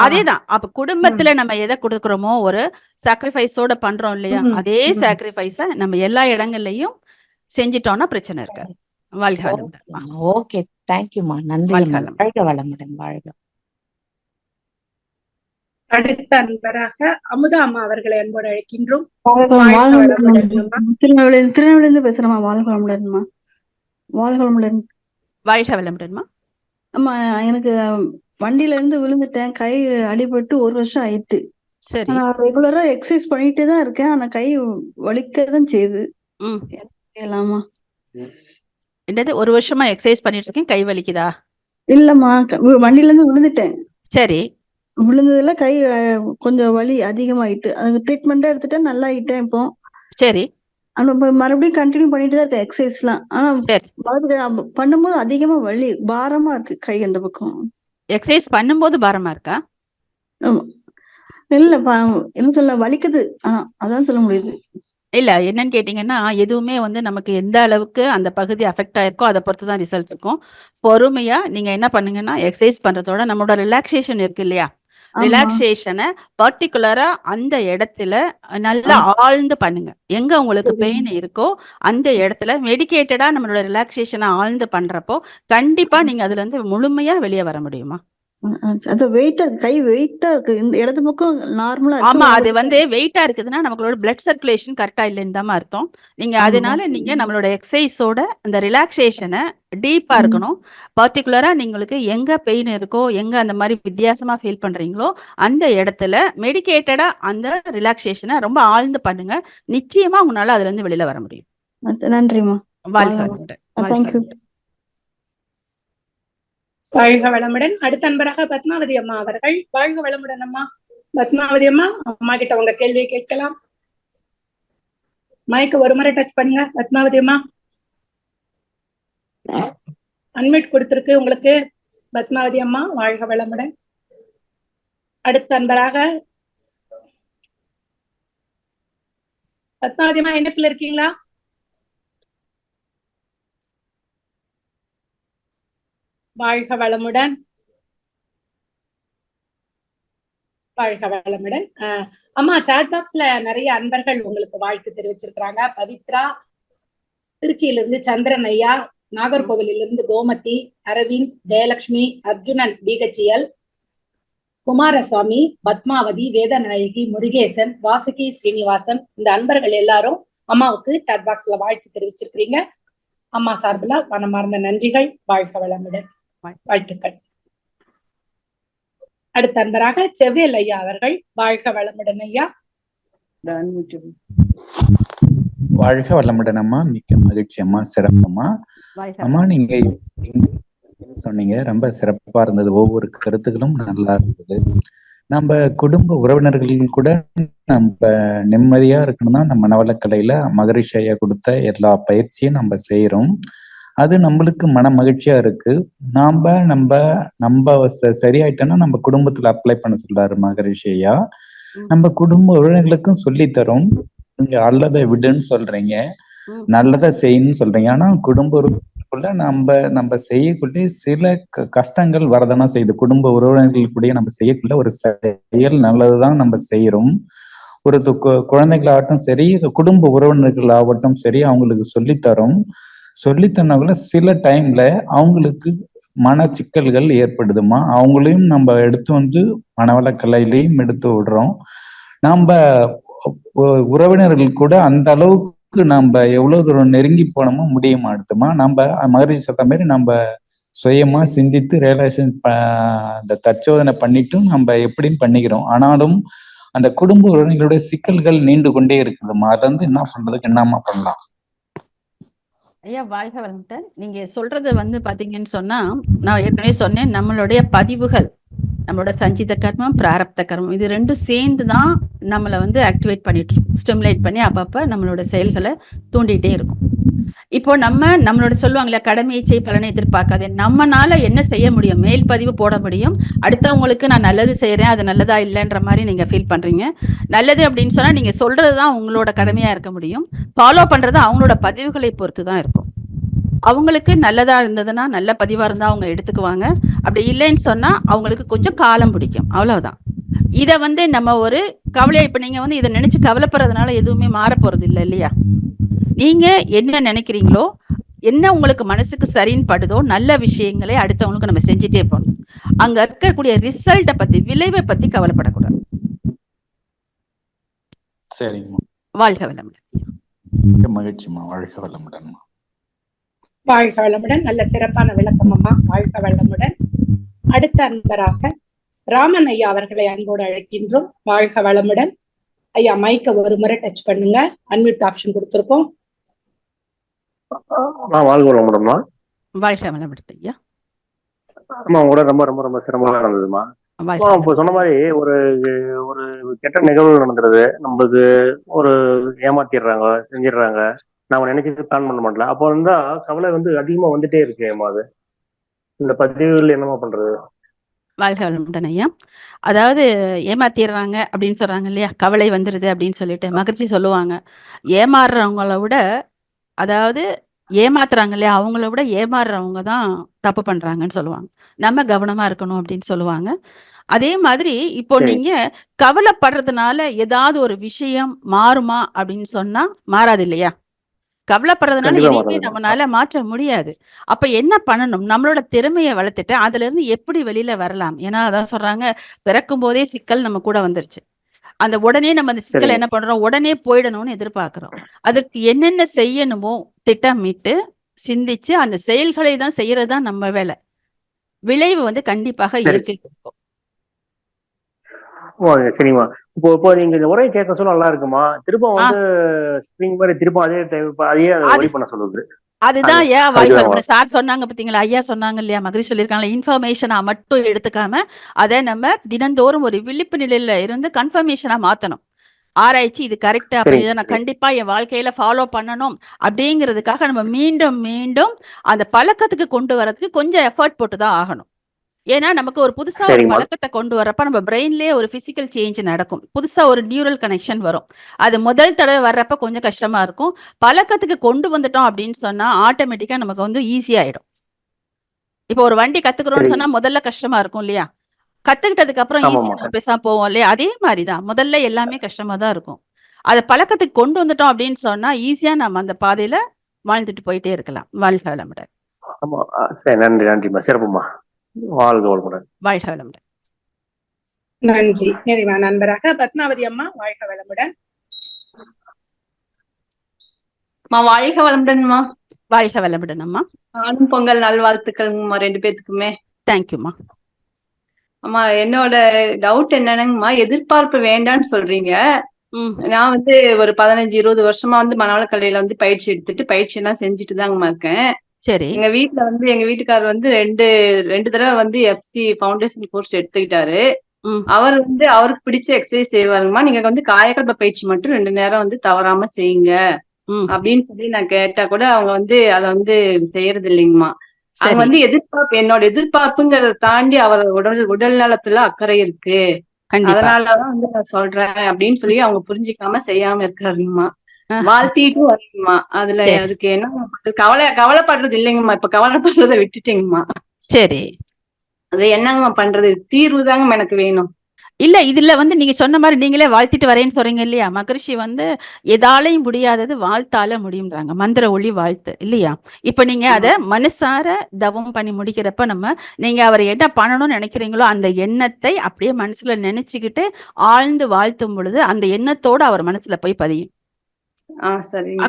அதேதான். அப்ப குடும்பத்துல நம்ம எதை கொடுக்குறோமோ ஒரு சாக்ரிஃபைஸோட பண்றோம் இல்லையா, அதே சாக்ரிஃபைஸ நம்ம எல்லா இடங்கள்லயும் செஞ்சிட்டோம்னா பிரச்சனை இருக்காது. வாழ்க வளமுடன். ஓகே, தேங்க்யூமா, நன்றி. வாழ்க வளமுடன். வாழ்க. அடுத்த அன்பராக அமுதா அம்மா அவர்களை அன்போடு அழைக்கின்றோம். திருநெல்வேலியிலிருந்து பேசுறேம்மா. வாழ்க வளமுடன்மா. வாழ்க வளமுடன். வாழ்க வளமுடன்மா. ஆமா, எனக்கு வண்டியில இருந்து விழுந்துட்டேன். கை அடிபட்டு 1 வருஷம் ஆயிட்டு. சரி. நான் ரெகுலரா எக்ஸசைஸ் பண்ணிட்டே தான் இருக்கேன். ஆனா கை வலிக்கதான் செய்யுது. செய்யலாமா? என்னது 1 வருஷமா எக்ஸசைஸ் பண்ணிட்டு இருக்கேன், கை வலிக்குதா? இல்லம்மா, வண்டியில இருந்து விழுந்துட்டேன். சரி. விழுந்ததுல கை கொஞ்சம் வலி அதிகமாயிட்டு, அதுக்கு ட்ரீட்மெண்டா எடுத்துட்டேன், நல்லா ஆயிட்டேன் இப்போ. சரி. மறுபடியும் கண்டினியூ பண்ணிட்டு தான் இருக்கேன் எக்ஸசைஸ் எல்லாம். ஆனா பண்ணும்போது அதிகமா வலி, பாரமா இருக்கு கை அந்த பக்கம். எக்ஸசைஸ் பண்ணும்போது பாரமா இருக்கா? இல்ல, என்ன சொல்ல, வலிக்குது. அதான் சொல்ல முடியுது. இல்ல, என்னன்னு கேட்டீங்கன்னா எதுவுமே நமக்கு எந்த அளவுக்கு அந்த பகுதி அஃபெக்ட் ஆயிருக்கோ அதை பொறுத்து தான் ரிசல்ட் இருக்கும். பொறுமையா நீங்க என்ன பண்ணுங்கன்னா, எக்ஸசைஸ் பண்றதோட நம்மளோட ரிலாக்ஸேஷன் இருக்கு இல்லையா, ரிலாக்ஸேஷனை பர்டிகுலரா அந்த இடத்துல நல்லா ஆழ்ந்து பண்ணுங்க. எங்க உங்களுக்கு பெயின் இருக்கோ அந்த இடத்துல மெடிக்கேட்டடா நம்மளோட ரிலாக்ஸேஷனை ஆழ்ந்து பண்றப்போ கண்டிப்பா நீங்க அதுல இருந்து முழுமையா வெளியே வர முடியுமா? கை வெயிட்டா இருக்கு, இந்த இடது பக்கம் நார்மலா. ஆமா, அது வெயிட்டா இருக்குதுன்னா நம்மளோட பிளட் சர்க்குலேஷன் கரெக்டா இல்லைன்னு தான் அர்த்தம். நீங்க அதனால நீங்க நம்மளோட எக்ஸசைஸோட இந்த ரிலாக்ஸேஷனை டீப்பா இருக்கணும். பர்டிகுலரா நீங்களுக்கு எங்க பெயின் இருக்கோ, எங்க அந்த மாதிரி வித்தியாசமா ஃபீல் பண்றீங்களோ அந்த இடத்துல மெடிக்கேட்டடா அந்த ரிலாக்ஸேஷனை ரொம்ப ஆழ்ந்து பண்ணுங்க. நிச்சயமா உங்களால அதுல இருந்து வெளியில வர முடியும். நன்றிமா. வாழ்க வளமுடன். வாழ்க வளமுடன். அடுத்த அன்பராக பத்மாவதி அம்மா அவர்கள். வாழ்க வளமுடன் அம்மா. பத்மாவதி அம்மா, அம்மா கிட்ட உங்க கேள்வியை கேட்கலாம். மைக்கு ஒரு முறை டச் பண்ணுங்க பத்மாவதி அம்மா. அன்மியூட் கொடுத்திருக்கு உங்களுக்கு பத்மாவதி அம்மா. வாழ்க வளமுடன். அடுத்த அன்பராக பத்மாவதி அம்மா, இணைப்பில் இருக்கீங்களா? வாழ்க வளமுடன். வாழ்க வளமுடன். அம்மா, சாட் பாக்ஸ்ல நிறைய அன்பர்கள் உங்களுக்கு வாழ்த்து தெரிவிச்சிருக்கிறாங்க. பவித்ரா, திருச்சியிலிருந்து சந்திரன் ஐயா, நாகர்கோவிலிருந்து கோமதி, அரவிந்த், ஜெயலட்சுமி, அர்ஜுனன் பிஹெச்எல், குமாரசுவாமி, பத்மாவதி, வேதநாயகி, முருகேசன், வாசுகி ஸ்ரீனிவாசன், இந்த அன்பர்கள் எல்லாரும் அம்மாவுக்கு சாட் பாக்ஸ்ல வாழ்த்து தெரிவிச்சிருக்கிறீங்க. அம்மா சார்பில் மனமார்ந்த நன்றிகள். வாழ்க வளமுடன். வாழ்த்துக்கள். அடுத்த அன்பராக செவ்வேல் ஐயா அவர்கள். வாழ்க வளமுடன் ஐயா. வாழ்க வளமுடன் அம்மா. மிக்க மகிழ்ச்சி அம்மா. சிறப்பம்மா. அம்மா நீங்க சொன்னீங்க, ரொம்ப சிறப்பா இருந்தது. ஒவ்வொரு கருத்துக்களும் நல்லா இருந்தது. நம்ம குடும்ப உறவினர்கள் கூட நம்ம நிம்மதியா இருக்கணும் தான் நம்ம மனவளக்கலையில மகரிஷி ஐயா கொடுத்த எல்லா பயிற்சியும் நம்ம செய்யறோம். அது நம்மளுக்கு மன மகிழ்ச்சியா இருக்கு. நம்ம சரியாயிட்டோம்னா நம்ம குடும்பத்துல அப்ளை பண்ண சொல்றாரு மகரிஷி ஐயா. நம்ம குடும்ப உறவினர்களுக்கும் சொல்லி தரோம். நீங்க அல்லதை விடுன்னு சொல்றீங்க, நல்லதை செய்யணும்னு சொல்றீங்க. ஆனா குடும்ப உறவினருக்குள்ள நம்ம செய்யக்கூடிய சில கஷ்டங்கள் வரதானா செய்யுது. குடும்ப உறவினர்களுக்குடைய நம்ம செய்யக்கூடிய ஒரு செயல் நல்லதுதான் நம்ம செய்யறோம். ஒரு குழந்தைகளாகட்டும் சரி, குடும்ப உறவினர்கள் ஆகட்டும் சரி, அவங்களுக்கு சொல்லித்தரோம். சொல்லித்தரவங்கள சில டைம்ல அவங்களுக்கு மன சிக்கல்கள் ஏற்படுதுமா. அவங்களையும் நம்ம எடுத்து வந்து மனவளக்கலையிலையும் எடுத்து விடுறோம். நம்ம உறவினர்கள் கூட அந்த அளவுக்கு நம்ம எவ்வளவு தூரம் நெருங்கி போனோமோ முடிய மாட்டுமா. நம்ம மகரிஷி சொல்ற மாதிரி நம்ம சுயமா சிந்தித்து ரியலைசேஷன் அந்த தற்சோதனை பண்ணிட்டும் நம்ம எப்படின்னு பண்ணிக்கிறோம். ஆனாலும் அந்த குடும்ப உறவினர்களுடைய சிக்கல்கள் நீண்டு கொண்டே இருக்குதுமா. அதுல இருந்து என்ன பண்றதுக்கு என்னமா பண்ணலாம்? ஐயா வாழ்க வளமுடன். நீங்க சொல்றது பாத்தீங்கன்னு சொன்னா, நான் ஏற்கனவே சொன்னேன், நம்மளுடைய பதிவுகள், நம்மளோட சஞ்சித கர்மம், பிராரப்த கர்மம், இது ரெண்டும் சேர்ந்து தான் நம்மளை ஆக்டிவேட் பண்ணிட்டு இருக்கும், ஸ்டிமுலேட் பண்ணி அப்பப்ப நம்மளோட செயல்களை தூண்டிகிட்டே இருக்கும். இப்போ நம்மளோட சொல்லுவாங்களே, கடமையை செய் பலனை எதிர்பார்க்காதே. நம்மனால என்ன செய்ய முடியும்? மேல் பதிவு போட முடியும். அடுத்தவங்களுக்கு நான் நல்லது செய்யறேன், அது நல்லதா இல்லைன்ற மாதிரி நீங்க ஃபீல் பண்றீங்க. நல்லது அப்படின்னு சொன்னா நீங்க சொல்றதுதான் உங்களோட கடமையா இருக்க முடியும். ஃபாலோ பண்றது அவங்களோட பதிவுகளை பொறுத்து தான் இருக்கும். அவங்களுக்கு நல்லதா இருந்ததுன்னா, நல்ல பதிவா இருந்தா அவங்க எடுத்துக்குவாங்க. அப்படி இல்லைன்னு சொன்னா அவங்களுக்கு கொஞ்சம் காலம் பிடிக்கும், அவ்வளவுதான். இத நம்ம ஒரு கவலையா, இப்ப நீங்க இதை நினைச்சு கவலைப்படுறதுனால எதுவுமே மாற போறது இல்லை இல்லையா? நீங்க என்ன நினைக்கிறீங்களோ, என்ன உங்களுக்கு மனசுக்கு சரின்னு படுதோ, நல்ல விஷயங்களை அடுத்தவங்களுக்கு நம்ம செஞ்சுட்டே போகணும். அங்க இருக்கக்கூடிய ரிசல்ட்டை பத்தி, விளைவை பத்தி கவலைப்படக்கூடாது. சரிங்கம்மா. வாழ்க வளமுடன். மகிழ்ச்சிமா. வாழ்க வளமுடன். வாழ்க வளமுடன். நல்ல சிறப்பான விளக்கம் அம்மா. வாழ்க வளமுடன். அடுத்த அன்பராக ராமன் ஐயா அவர்களை அன்போடு அழைக்கின்றோம். வாழ்க வளமுடன் ஐயா. மைக்க ஒரு முறை டச் பண்ணுங்க. அன்மியூட் ஆப்ஷன் கொடுத்திருக்கோம். வாழ்க வளமுடன்மா. வாழ்க வளமுடன் ஐயா. அம்மா கூட ரொம்ப ரொம்ப ரொம்ப சிரமமா இருந்ததுமா. இப்போ சொன்ன மாதிரி ஒரு ஒரு கெட்ட நிகழ்வு நடந்துருது, நம்மளுக்கு ஒரு ஏமாத்திடுறாங்க, செஞ்சிடுறாங்க, நாம நினைச்சது பிளான் பண்ண மாட்டல. அப்போ இருந்தா கவலை அதிகமா வந்துட்டே இருக்கு. ஏமாது இந்த பதிவுகள் என்னமா பண்றது? வாழ்க வளமுடன் ஐயா. அதாவது ஏமாத்திடுறாங்க அப்படின்னு சொல்றாங்க இல்லையா, கவலை வந்துருது அப்படின்னு சொல்லிட்டு மகிழ்ச்சி சொல்லுவாங்க. ஏமாறுறவங்கள விட, அதாவது ஏமாத்துறாங்க இல்லையா, அவங்கள விட ஏமாறுறவங்க தான் தப்பு பண்றாங்கன்னு சொல்லுவாங்க. நம்ம கவனமா இருக்கணும் அப்படின்னு சொல்லுவாங்க. அதே மாதிரி இப்போ நீங்க கவலைப்படுறதுனால ஏதாவது ஒரு விஷயம் மாறுமா அப்படின்னு சொன்னா மாறாது இல்லையா? கவலைப்படுறதுனால எதையுமே நம்மளால மாற்ற முடியாது. அப்ப என்ன பண்ணணும்? நம்மளோட திறமையை வளர்த்துட்டு அதுல இருந்து எப்படி வெளியில வரலாம்? ஏன்னா அதான் சொல்றாங்க, பிறக்கும் போதே சிக்கல் நம்ம கூட வந்துருச்சு. அந்த உடனே நம்ம அந்த சிக்கல் என்ன பண்றோம், உடனே போயிடணும்னு எதிர்பார்க்கிறோம். அதுக்கு என்னென்ன செய்யணுமோ திட்டமிட்டு சிந்திச்சு அந்த செயல்களை தான் செய்யறதுதான் நம்ம வேலை. விளைவு கண்டிப்பாக இயற்கை கொடுக்கும். சரிம்மா. இப்போ நீங்க இந்த உரையை கேட்க சொல்ல நல்லா இருக்குமா? திரும்ப ஸ்ப்ரிங் மாதிரி திரும்ப அதே ஒளி பண்ண சொல்லுது. அதுதான் ஏன் வாய்ப்பு சார் சொன்னாங்க பாத்தீங்களா, ஐயா சொன்னாங்க இல்லையா, மகிழ்ச்சி சொல்லியிருக்காங்களா, இன்ஃபர்மேஷனா மட்டும் எடுத்துக்காம அதை நம்ம தினந்தோறும் ஒரு விழிப்பு நிலையில இருந்து கன்ஃபர்மேஷனா மாத்தணும். ஆராய்ச்சி இது கரெக்டா, அப்ப இதை நான் கண்டிப்பா என் வாழ்க்கையில ஃபாலோ பண்ணணும் அப்படிங்கிறதுக்காக நம்ம மீண்டும் மீண்டும் அந்த பழக்கத்துக்கு கொண்டு வரதுக்கு கொஞ்சம் எஃபர்ட் போட்டுதான் ஆகணும். ஏன்னா நமக்கு ஒரு புதுசா ஒரு பழக்கத்தை கொண்டு வரப்ப நம்ம பிரெயின்லயே ஒரு பிசிக்கல் சேஞ்ச் நடக்கும். புதுசா ஒரு நியூரல் கனெக்ஷன் வரும். அது முதல் தடவை வர்றப்ப கொஞ்சம் கஷ்டமா இருக்கும். பழக்கத்துக்கு கொண்டு வந்துட்டோம் அப்படின்னு சொன்னா ஆட்டோமேட்டிக்கா நமக்கு ஈஸி ஆயிடும். இப்போ ஒரு வண்டி கத்துக்கிறோம்னு சொன்னா முதல்ல கஷ்டமா இருக்கும் இல்லையா? கத்துக்கிட்டதுக்கு அப்புறம் ஈஸியா நம்ம பேசாம போவோம் இல்லையா? அதே மாதிரிதான் முதல்ல எல்லாமே கஷ்டமா தான் இருக்கும். அதை பழக்கத்துக்கு கொண்டு வந்துட்டோம் அப்படின்னு சொன்னா ஈஸியா நம்ம அந்த பாதையில வாழ்ந்துட்டு போயிட்டே இருக்கலாம். வாழ்க வளமுடன். ஆமா, சரி, நன்றி நன்றிம்மா, சிறப்புமா. வாழ்க வளமுடன். வாழ்க வளமுடன். நன்றி. நிறைவா நண்பராக பத்மாவதி அம்மா, வாழ்க வளமுடன். வாழ்க வளமுடன்மா. வாழ்க வளமுடன் அம்மா. நானும் பொங்கல் நல்வாழ்த்துக்கள்மா 2 பேத்துக்குமே. தேங்க்யூமா. அம்மா, என்னோட டவுட் என்னன்னா, எதிர்பார்ப்பு வேண்டான்னு சொல்றீங்க. நான் ஒரு 15-20 வருஷமா மனவள கலையில பயிற்சி எடுத்துட்டு பயிற்சி எல்லாம் செஞ்சுட்டு தாங்கம்மா இருக்கேன். சரி. எங்க வீட்டுல எங்க வீட்டுக்காரர் ரெண்டு தடவை எஃப்சி ஃபவுண்டேஷன் கோர்ஸ் எடுத்துக்கிட்டாரு. அவர் அவருக்கு பிடிச்ச எக்ஸசைஸ் செய்வாருங்கம்மா. நீங்க காயகல்ப பயிற்சி மட்டும் 2 நேரம் தவறாம செய்யுங்க அப்படின்னு சொல்லி நான் கேட்டா கூட அவங்க அத செய்யறது இல்லைங்கம்மா. அவங்க எதிர்பார்ப்பு, என்னோட எதிர்பார்ப்புங்கிறத தாண்டி அவர் உடல் நலத்துல அக்கறை இருக்கு, அதனாலதான் நான் சொல்றேன் அப்படின்னு சொல்லி அவங்க புரிஞ்சுக்காம செய்யாம இருக்காருங்கம்மா. வாழ்த்திட்டு வரீங்கம்மா. அதுக்கு என்ன கவலைப்படுறது இல்லைங்கம்மா. இப்ப கவலைப்படுறத விட்டுட்டேங்கம்மா. சரி, அது என்னங்கம்மா பண்றது? தீர்வு தாங்கம்மா எனக்கு வேணும். இல்ல, இதுல நீங்க சொன்ன மாதிரி நீங்களே வாழ்த்திட்டு வரேன்னு சொல்றீங்க இல்லையா? மகரிஷி எதாலையும் முடியாதது வாழ்த்தால முடியும்ன்றாங்க. மந்திர ஒளி வாழ்த்து இல்லையா? இப்ப நீங்க அத மனசார தவம் பண்ணி முடிக்கிறப்ப நீங்க அவரை என்ன பண்ணணும்னு நினைக்கிறீங்களோ அந்த எண்ணத்தை அப்படியே மனசுல நினைச்சுக்கிட்டு ஆழ்ந்து வாழ்த்தும் பொழுது அந்த எண்ணத்தோட அவர் மனசுல போய் பதியும்.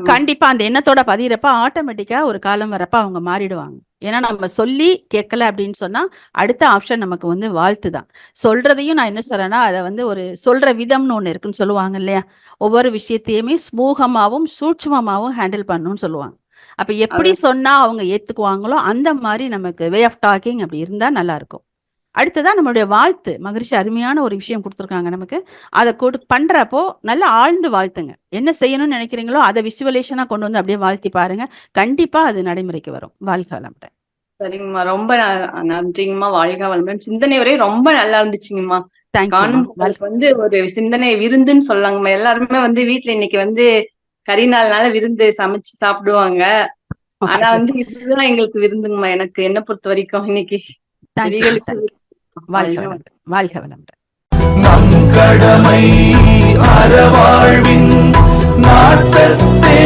கண்டிப்பா அந்த எண்ணத்தோட பதியிறப்ப ஆட்டோமேட்டிக்கா ஒரு காலம் வரப்ப அவங்க மாறிடுவாங்க. ஏன்னா நம்ம சொல்லி கேட்கல அப்படின்னு சொன்னா அடுத்த ஆப்ஷன் நமக்கு வாழ்த்து தான். சொல்றதையும் நான் என்ன சொல்றேன்னா, அதை ஒரு சொல்ற விதம்னு ஒண்ணு இருக்குன்னு சொல்லுவாங்க இல்லையா? ஒவ்வொரு விஷயத்தையுமே ஸ்மூகமாவும் சூட்சமாவும் ஹேண்டில் பண்ணணும்னு சொல்லுவாங்க. அப்ப எப்படி சொன்னா அவங்க ஏத்துக்குவாங்களோ அந்த மாதிரி நமக்கு வே ஆஃப் டாக்கிங் அப்படி இருந்தா நல்லா இருக்கும். அடுத்ததான் நம்மளுடைய வாழ்த்து. மகரிஷி அருமையான ஒரு விஷயம் கொடுத்துருக்காங்க நமக்கு. அதை பண்றப்போ நல்லா ஆழ்ந்து வாழ்த்துங்க. என்ன செய்யணும்னு நினைக்கிறீங்களோ அதை விசுவலேஷனா கொண்டு அப்படியே வாழ்த்தி பாருங்க. கண்டிப்பா அது நடைமுறைக்கு வரும். வாழ்க வளமுடன். சரிங்கம்மா, ரொம்ப நன்றிங்கம்மா. வாழ்க வளமுடன். சிந்தனை வரை ரொம்ப நல்லா இருந்துச்சுங்கம்மா. ஒரு சிந்தனை விருந்துன்னு சொல்லாங்கம்மா. எல்லாருமே வீட்டுல இன்னைக்கு கறி நாள்னால விருந்து சமைச்சு சாப்பிடுவாங்க. ஆனா இதுதான் எங்களுக்கு விருந்துங்கம்மா. எனக்கு என்ன பொறுத்த வரைக்கும் இன்னைக்கு வாழ்க வளமுடன். வாழ்க வளமுடன். நம் கடமை அறவாழ்வின் நாட்டத்தே